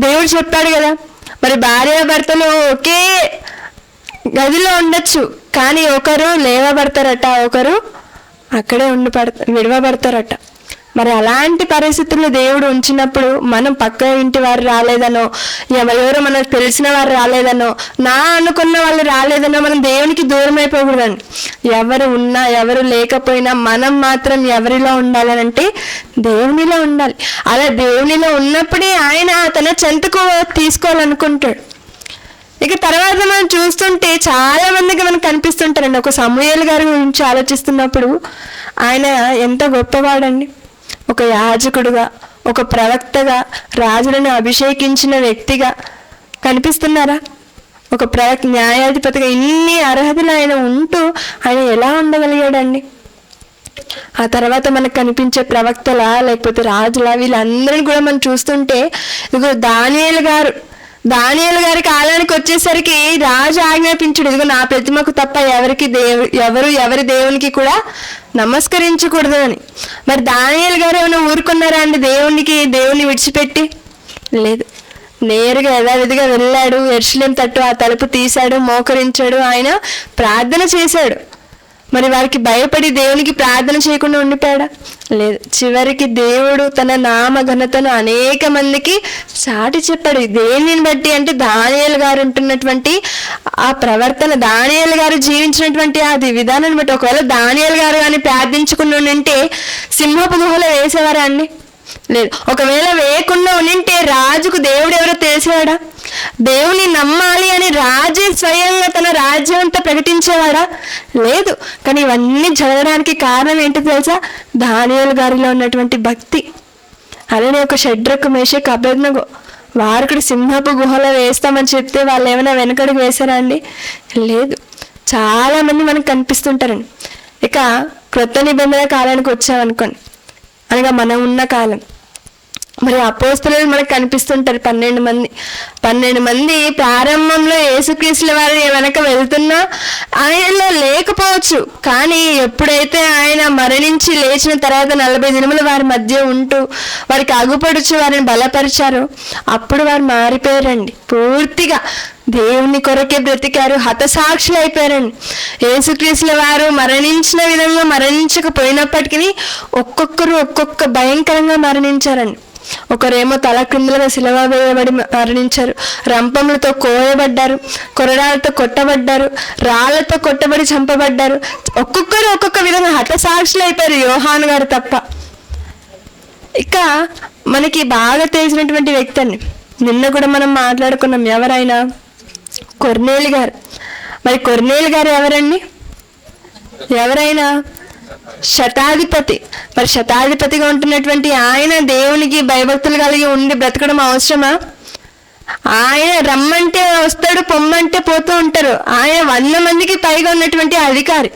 దేవుడు చెప్పాడు కదా, మరి భార్యాభర్తలు ఒకే గదిలో ఉండొచ్చు, కానీ ఒకరు లేవబడతారట, ఒకరు అక్కడే విడవబడతారట. మరి అలాంటి పరిస్థితుల్లో దేవుడు ఉంచినప్పుడు మనం పక్క ఇంటి వారు రాలేదనో, ఎవరెవరో మనకు తెలిసిన వారు రాలేదనో, నా అనుకున్న వాళ్ళు రాలేదనో మనం దేవునికి దూరం అయిపోకూడదండి. ఎవరు ఉన్నా ఎవరు లేకపోయినా మనం మాత్రం ఎవరిలో ఉండాలనంటే దేవునిలో ఉండాలి. అలా దేవునిలో ఉన్నప్పుడే ఆయన తన చెంతకు తీసుకోవాలనుకుంటాడు. ఇక తర్వాత మనం చూస్తుంటే చాలా మందికి మనకు కనిపిస్తుంటారండి. ఒక సమూయేలు గారి గురించి ఆలోచిస్తున్నప్పుడు ఆయన ఎంత గొప్పవాడండి. ఒక యాజకుడుగా, ఒక ప్రవక్తగా, రాజులను అభిషేకించిన వ్యక్తిగా కనిపిస్తున్నారా? ఒక న్యాయాధిపతిగా ఇన్ని అర్హతలు ఆయన ఉంటూ ఆయన ఎలా ఉండగలిగాడండి? ఆ తర్వాత మనకు కనిపించే ప్రవక్తల లేకపోతే రాజుల వీళ్ళందరినీ కూడా మనం చూస్తుంటే, ఇదిగో దానియేలు గారి కాలానికి వచ్చేసరికి రాజు ఆజ్ఞాపించుడు, ఇదిగో నా ప్రతిమకు తప్ప ఎవరి దేవునికి కూడా నమస్కరించకూడదు అని. మరి దానియేలు గారు ఏమైనా ఊరుకున్నారా అండి దేవుణ్ణి విడిచిపెట్టి? లేదు. నేరుగా యథావిధిగా వెళ్ళాడు, యెరూషలేము తట్టు ఆ తలుపు తీశాడు, మోకరించాడు, ఆయన ప్రార్థన చేశాడు. మరి వారికి భయపడి దేవునికి ప్రార్థన చేయకుండా ఉండిపోయాడా? లేదు. చివరికి దేవుడు తన నామ ఘనతను అనేక మందికి చాటి చెప్పాడు. దేనిని బట్టి అంటే దానియేలు గారు ఉంటున్నటువంటి ఆ ప్రవర్తన, దానియేలు గారు జీవించినటువంటి అది విధానాన్ని బట్టి. ఒకవేళ దానియేలు గారు కానీ ప్రార్థించుకుని ఉంటే సింహపు గుహలో వేసేవారా అండి? లేదు. ఒకవేళ వేయకుండా ఉంటే రాజుకు దేవుడు ఎవరో తెలిసేవాడా? దేవుని నమ్మాలి అని రాజే స్వయంగా తన రాజ్యం అంతా ప్రకటించేవాడా? లేదు. కానీ ఇవన్నీ జరగడానికి కారణం ఏంటో తెలుసా? దానియేలు గారిలో ఉన్నటువంటి భక్తి. అలానే ఒక షడ్రకు, మేషకు, అబేద్నెగో వారు కూడా సింహపు గుహలో వేస్తామని చెప్తే వాళ్ళు ఏమైనా వెనకడుగు వేశారా అండి? లేదు. చాలా మంది మనకు కనిపిస్తుంటారండి. ఇక క్రొత్త నిబంధన కాలానికి వచ్చామనుకోండి, అనగా మనం ఉన్న కాలం, మరి అపోస్తలులు మనకు కనిపిస్తుంటారు 12 మంది. ప్రారంభంలో యేసుక్రీస్తుల వారి వెనక వెళ్తున్నా ఆయనలో లేకపోవచ్చు, కానీ ఎప్పుడైతే ఆయన మరణించి లేచిన తర్వాత 40 దినములు వారి మధ్య ఉంటూ వారికి అగుపడుచు వారిని బలపరిచారు, అప్పుడు వారు మారిపోయారండి. పూర్తిగా దేవుని కొరకే బ్రతికారు, హతసాక్షులు అయిపోయారండి. యేసుక్రీస్తుల వారు మరణించిన విధంగా మరణించకపోయినప్పటికీ ఒక్కొక్కరు ఒక్కొక్క భయంకరంగా మరణించారండి. ఒకరేమో తల క్రిందులుగా సిలువ వేయబడి మరణించారు, రంపములతో కోయబడ్డారు, కొరడాలతో కొట్టబడ్డారు, రాళ్లతో కొట్టబడి చంపబడ్డారు. ఒక్కొక్కరు ఒక్కొక్క విధంగా హతసాక్షులు అయిపోయారు, యోహాను గారు తప్ప. ఇక మనకి బాగా తెలిసినటువంటి వ్యక్తి అండి, నిన్న కూడా మనం మాట్లాడుకున్నాం, ఎవరైనా కొర్నేలి గారు. మరి కొర్నేలి గారు ఎవరైనా శతాధిపతి. మరి శతాధిపతిగా ఉంటున్నటువంటి ఆయన దేవునికి భయభక్తులు కలిగి ఉండి బ్రతకడం అవసరమా? ఆయన రమ్మంటే వస్తాడు, పొమ్మంటే పోతూ ఉంటారు. ఆయన 100 మందికి పైగా ఉన్నటువంటి అధికారి.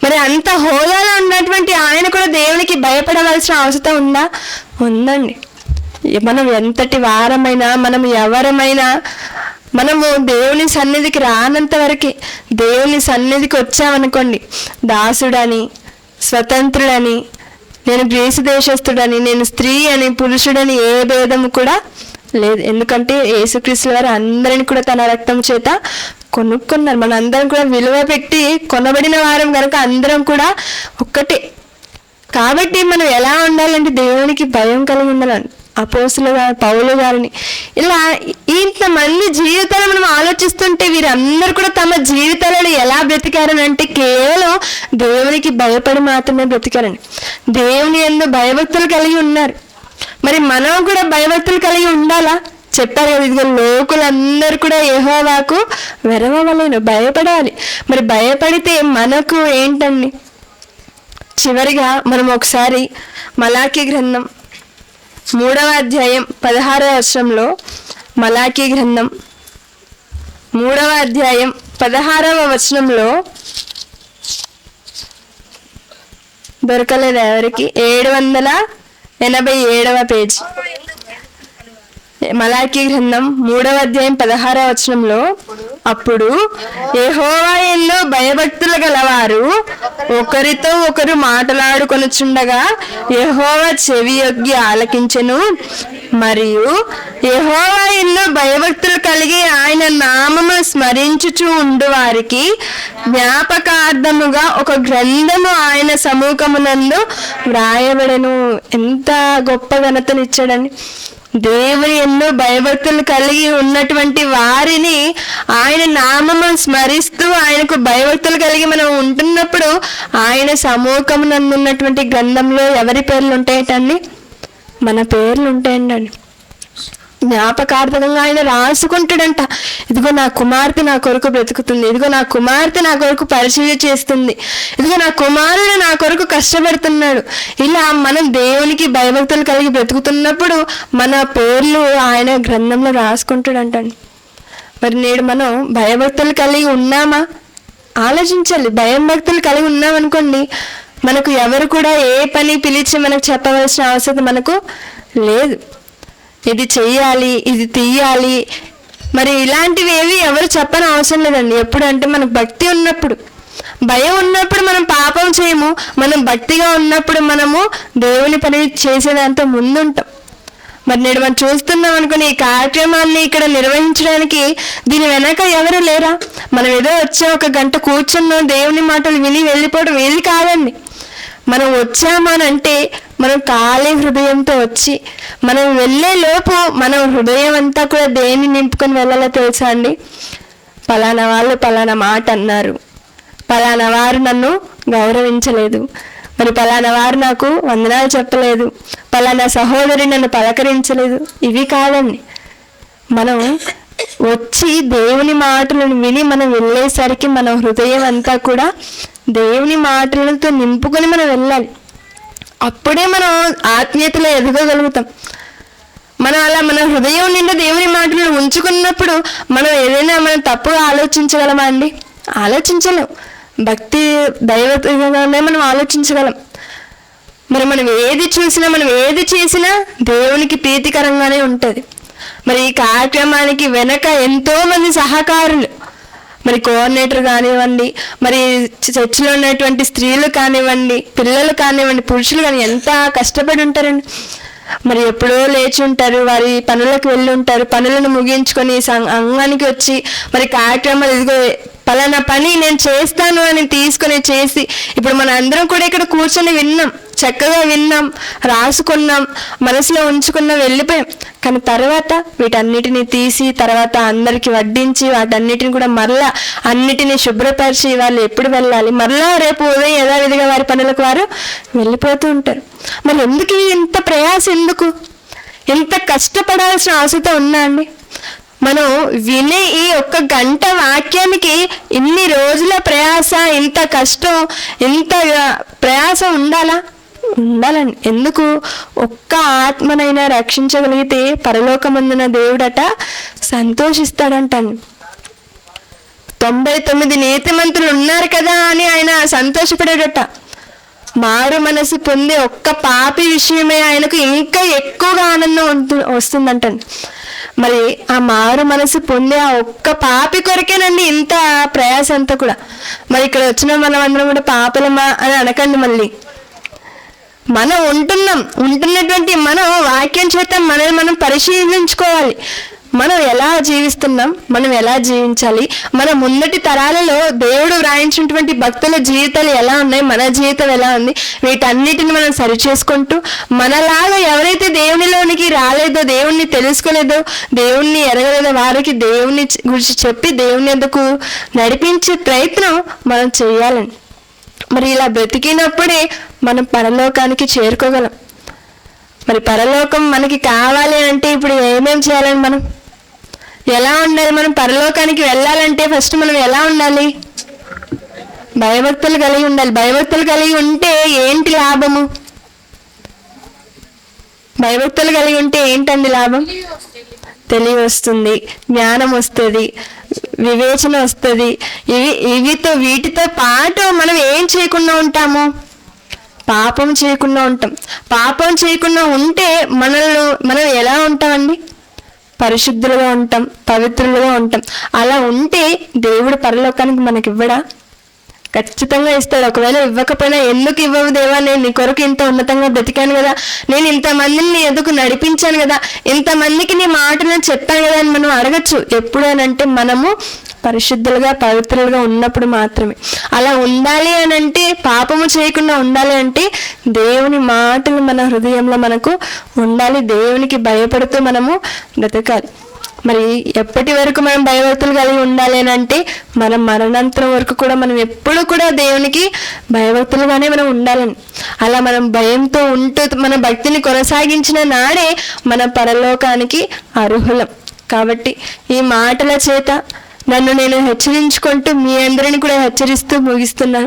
మరి అంత హోదాలో ఉన్నటువంటి ఆయన కూడా దేవునికి భయపడవలసిన అవసరం ఉందా? ఉందండి. మనం ఎంతటి వారమైనా, మనం ఎవరమైనా మనము దేవుని సన్నిధికి రానంత వరకే. దేవుని సన్నిధికి వచ్చామనుకోండి, దాసుడని, స్వతంత్రుడని, నేను గ్రీసు దేశస్థుడని, నేను స్త్రీ అని, పురుషుడని ఏ భేదము కూడా లేదు. ఎందుకంటే యేసుక్రీస్తు వారు అందరిని కూడా తన రక్తం చేత కొనుక్కున్నారు. మన అందరం కూడా విలువ పెట్టి కొనబడిన వారం కనుక అందరం కూడా ఒక్కటే. కాబట్టి మనం ఎలా ఉండాలంటే దేవునికి భయం కలిగి ఉండాలండి. అపోస్తుల గారు, పౌలు గారిని, ఇలా ఇంతమంది జీవితాలు మనం ఆలోచిస్తుంటే వీరందరూ కూడా తమ జీవితాలను ఎలా బ్రతికారని అంటే కేవలం దేవునికి భయపడి మాత్రమే బ్రతికారని. దేవుని యందు భయభక్తులు కలిగి ఉన్నారు. మరి మనం కూడా భయభక్తులు కలిగి ఉండాలా? చెప్పారు కదా, ఇదిగో లోకులందరూ కూడా యెహోవాకు వెరవవలెను, భయపడాలి. మరి భయపడితే మనకు ఏంటండి? చివరిగా మనం ఒకసారి మలాకీ గ్రంథం 3వ అధ్యాయం 16వ వచనంలో, మలాకీ గ్రంథం 3వ అధ్యాయం 16వ వచనంలో, దొరకలేదు ఎవరికి, 787వ పేజీ, మలాకీ గ్రంథం 3వ అధ్యాయం 16వ వచనంలో, అప్పుడు యెహోవా యందు భయభక్తులు గలవారు ఒకరితో ఒకరు మాట్లాడుకొనుచుండగా యెహోవా చెవి యొగ్గి ఆలకించెను. మరియు యెహోవా యందు భయభక్తులు కలిగి ఆయన నామము స్మరించుచు ఉండు వారికి జ్ఞాపకార్థముగా ఒక గ్రంథము ఆయన సముఖమునందు వ్రాయబడెను. ఎంత గొప్ప ఘనతనిచ్చాడని! దేవుని యందు భయభక్తులు కలిగి ఉన్నటువంటి వారిని ఆయన నామము స్మరిస్తూ ఆయనకు భయభక్తులు కలిగి మనం ఉంటున్నప్పుడు ఆయన సముఖమునందు ఉన్నటువంటి గ్రంథంలో ఎవరి పేర్లు ఉంటాయటండి? మన పేర్లు ఉంటాయండి. జ్ఞాపకార్థంగా ఆయన రాసుకుంటాడంట. ఇదిగో నా కుమార్తె నా కొరకు బ్రతుకుతుంది, ఇదిగో నా కుమార్తె నా కొరకు పరిచర్య చేస్తుంది, ఇదిగో నా కుమారుడు నా కొరకు కష్టపడుతున్నాడు. ఇలా మనం దేవునికి భయభక్తులు కలిగి బ్రతుకుతున్నప్పుడు మన పేర్లు ఆయన గ్రంథంలో రాసుకుంటాడంటండి. మరి నేడు మనం భయభక్తులు కలిగి ఉన్నామా? ఆలోచించాలి. భయం భక్తులు కలిగి ఉన్నామనుకోండి, మనకు ఎవరు కూడా ఏ పని పిలిచి మనకు చెప్పవలసిన అవసరం మనకు లేదు. ఇది చెయ్యాలి, ఇది తీయాలి, మరి ఇలాంటివి ఏవి ఎవరు చెప్పని అవసరం లేదండి. ఎప్పుడు అంటే మనకు భక్తి ఉన్నప్పుడు, భయం ఉన్నప్పుడు మనం పాపం చేయము. మనం భక్తిగా ఉన్నప్పుడు మనము దేవుని పని చేసేదాంతో ముందుంటాం. మరి నేడు మనం చూస్తున్నాం అనుకుని ఈ కార్యక్రమాన్ని ఇక్కడ నిర్వహించడానికి దీని వెనక ఎవరు లేరా? మనం ఏదో వచ్చే 1 గంట కూర్చున్నాం, దేవుని మాటలు విని వెళ్ళిపోవడం ఏది కాదండి. మనం వచ్చామనంటే మనం ఖాళీ హృదయంతో వచ్చి మనం వెళ్ళే లోపు మనం హృదయం అంతా కూడా దేన్ని నింపుకొని వెళ్ళాలో తెలుసా అండి? పలానా వాళ్ళు పలానా మాట అన్నారు, పలానా వారు నన్ను గౌరవించలేదు, మరి పలానా వారు నాకు వందనాలు చెప్పలేదు, పలానా సహోదరి నన్ను పలకరించలేదు. ఇవి కాదండి. మనం వచ్చి దేవుని మాటలను విని మనం వెళ్ళేసరికి మన హృదయం అంతా కూడా దేవుని మాటలతో నింపుకొని మనం వెళ్ళాలి. అప్పుడే మనం ఆత్మీయతలో ఎదగగలుగుతాం. మనం అలా మన హృదయం నిండా దేవుని మాటలను ఉంచుకున్నప్పుడు మనం ఏదైనా మనం తప్పుగా ఆలోచించగలమా అండి? ఆలోచించలేం. భక్తి దైవగానే మనం ఆలోచించగలం. మరి మనం ఏది చూసినా మనం ఏది చేసినా దేవునికి ప్రీతికరంగానే ఉంటుంది. మరి ఈ కార్యక్రమానికి వెనక ఎంతో మంది సహకారులు, మరి కోఆర్డినేటర్ కానివ్వండి, మరి చర్చిలో ఉన్నటువంటి స్త్రీలు కానివ్వండి, పిల్లలు కానివ్వండి, పురుషులు కానీ ఎంత కష్టపడి ఉంటారండి. మరి ఎప్పుడో లేచి ఉంటారు, వారి పనులకు వెళ్ళి ఉంటారు, పనులను ముగించుకొని అంగానికి వచ్చి మరి కార్యక్రమాలు ఇదిగో పలానా పని నేను చేస్తాను అని తీసుకొని చేసి ఇప్పుడు మన అందరం కూడా ఇక్కడ కూర్చొని విన్నాం, చక్కగా విన్నాం, రాసుకున్నాం, మనసులో ఉంచుకున్నాం, వెళ్ళిపోయాం. కానీ తర్వాత వీటన్నిటిని తీసి తర్వాత అందరికి వడ్డించి వాటన్నిటిని కూడా మరలా అన్నిటినీ శుభ్రపరిచి వాళ్ళు ఎప్పుడు వెళ్ళాలి, మరలా రేపు ఉదయం యథావిధిగా వారి పనులకు వారు వెళ్ళిపోతూ ఉంటారు. మరి ఎందుకు ఇంత ప్రయాస? ఎందుకు ఇంత కష్టపడాల్సిన అవసరం ఉందా అండి? మనం వినే ఈ 1 గంట వాక్యానికి ఇన్ని రోజుల ప్రయాస, ఇంత కష్టం, ఇంత ప్రయాస ఉండాలా? ఉండాలండి. ఎందుకు? ఒక్క ఆత్మనైనా రక్షించగలిగితే పరలోకమందున దేవుడట సంతోషిస్తాడంటాను. 99 నీతిమంతులు ఉన్నారు కదా అని ఆయన సంతోషపడాడట. మారు మనసు పొందే ఒక్క పాపి విషయమే ఆయనకు ఇంకా ఎక్కువగా ఆనందం వస్తుందంటండి. మరి ఆ మారు మనసు పొందే ఆ ఒక్క పాపి కొరకేనండి ఇంత ప్రయాస అంతా కూడా. మరి ఇక్కడ వచ్చిన మనం అందరం కూడా పాపలమా అని అనకండి. మళ్ళీ మనం ఉంటున్నటువంటి మనం వాక్యం చేత మనల్ని మనం పరిశీలించుకోవాలి. మనం ఎలా జీవిస్తున్నాం, మనం ఎలా జీవించాలి, మన ముందటి తరాలలో దేవుడు వ్రాయించినటువంటి భక్తుల జీవితాలు ఎలా ఉన్నాయి, మన జీవితం ఎలా ఉంది, వీటన్నిటిని మనం సరిచేసుకుంటూ మనలాగా ఎవరైతే దేవునిలోనికి రాలేదో, దేవుణ్ణి తెలుసుకోలేదో, దేవుణ్ణి ఎరగలేదో వారికి దేవుని గురించి చెప్పి దేవుని ఎందుకు నడిపించే ప్రయత్నం మనం చేయాలండి. మరి ఇలా బ్రతికినప్పుడే మనం పరలోకానికి చేరుకోగలం. మరి పరలోకం మనకి కావాలి అంటే ఇప్పుడు ఏమేం చేయాలండి? మనం ఎలా ఉండాలి? మనం పరలోకానికి వెళ్ళాలంటే ఫస్ట్ మనం ఎలా ఉండాలి? భయభక్తులు కలిగి ఉండాలి. భయభక్తులు కలిగి ఉంటే ఏంటి లాభము? భయభక్తులు కలిగి ఉంటే ఏంటండి లాభం? తెలివి వస్తుంది, జ్ఞానం వస్తుంది, వివేచన వస్తుంది. వీటితో పాటు మనం ఏం చేయకుండా ఉంటాము? పాపం చేయకుండా ఉంటాం. పాపం చేయకుండా ఉంటే మనం ఎలా ఉంటామండి? పరిశుద్ధులుగా ఉంటాం, పవిత్రులుగా ఉంటాం. అలా ఉంటే దేవుడు పరలోకానికి మనకి ఇవ్వడా? ఖచ్చితంగా ఇస్తాడు. ఒకవేళ ఇవ్వకపోయినా, ఎందుకు ఇవ్వవు దేవా, నేను నీ కొరకు ఇంత ఉన్నతంగా బ్రతికాను కదా, నేను ఇంతమందిని నీ ఎదుకు నడిపించాను కదా, ఇంతమందికి నీ మాటను చెప్పాను కదా అని మనం అడగచ్చు. ఎప్పుడనంటే మనము పరిశుద్ధులుగా పవిత్రులుగా ఉన్నప్పుడు మాత్రమే. అలా ఉండాలి అని అంటే, పాపము చేయకుండా ఉండాలి అంటే దేవుని మాటలు మన హృదయంలో మనకు ఉండాలి. దేవునికి భయపడుతూ మనము బ్రతకాలి. మరి ఎప్పటి వరకు మనం భయభక్తులు కలిగి ఉండాలి అని అంటే, మనం మరణాంతరం వరకు కూడా మనం ఎప్పుడు కూడా దేవునికి భయభక్తులుగానే మనం ఉండాలని. అలా మనం భయంతో ఉంటూ మన భక్తిని కొనసాగించిన నాడే మన పరలోకానికి అర్హులం. కాబట్టి ఈ మాటల చేత నన్ను నేను హెచ్చరించుకుంటూ మీ అందరిని కూడా హెచ్చరిస్తూ ముగిస్తున్నాను.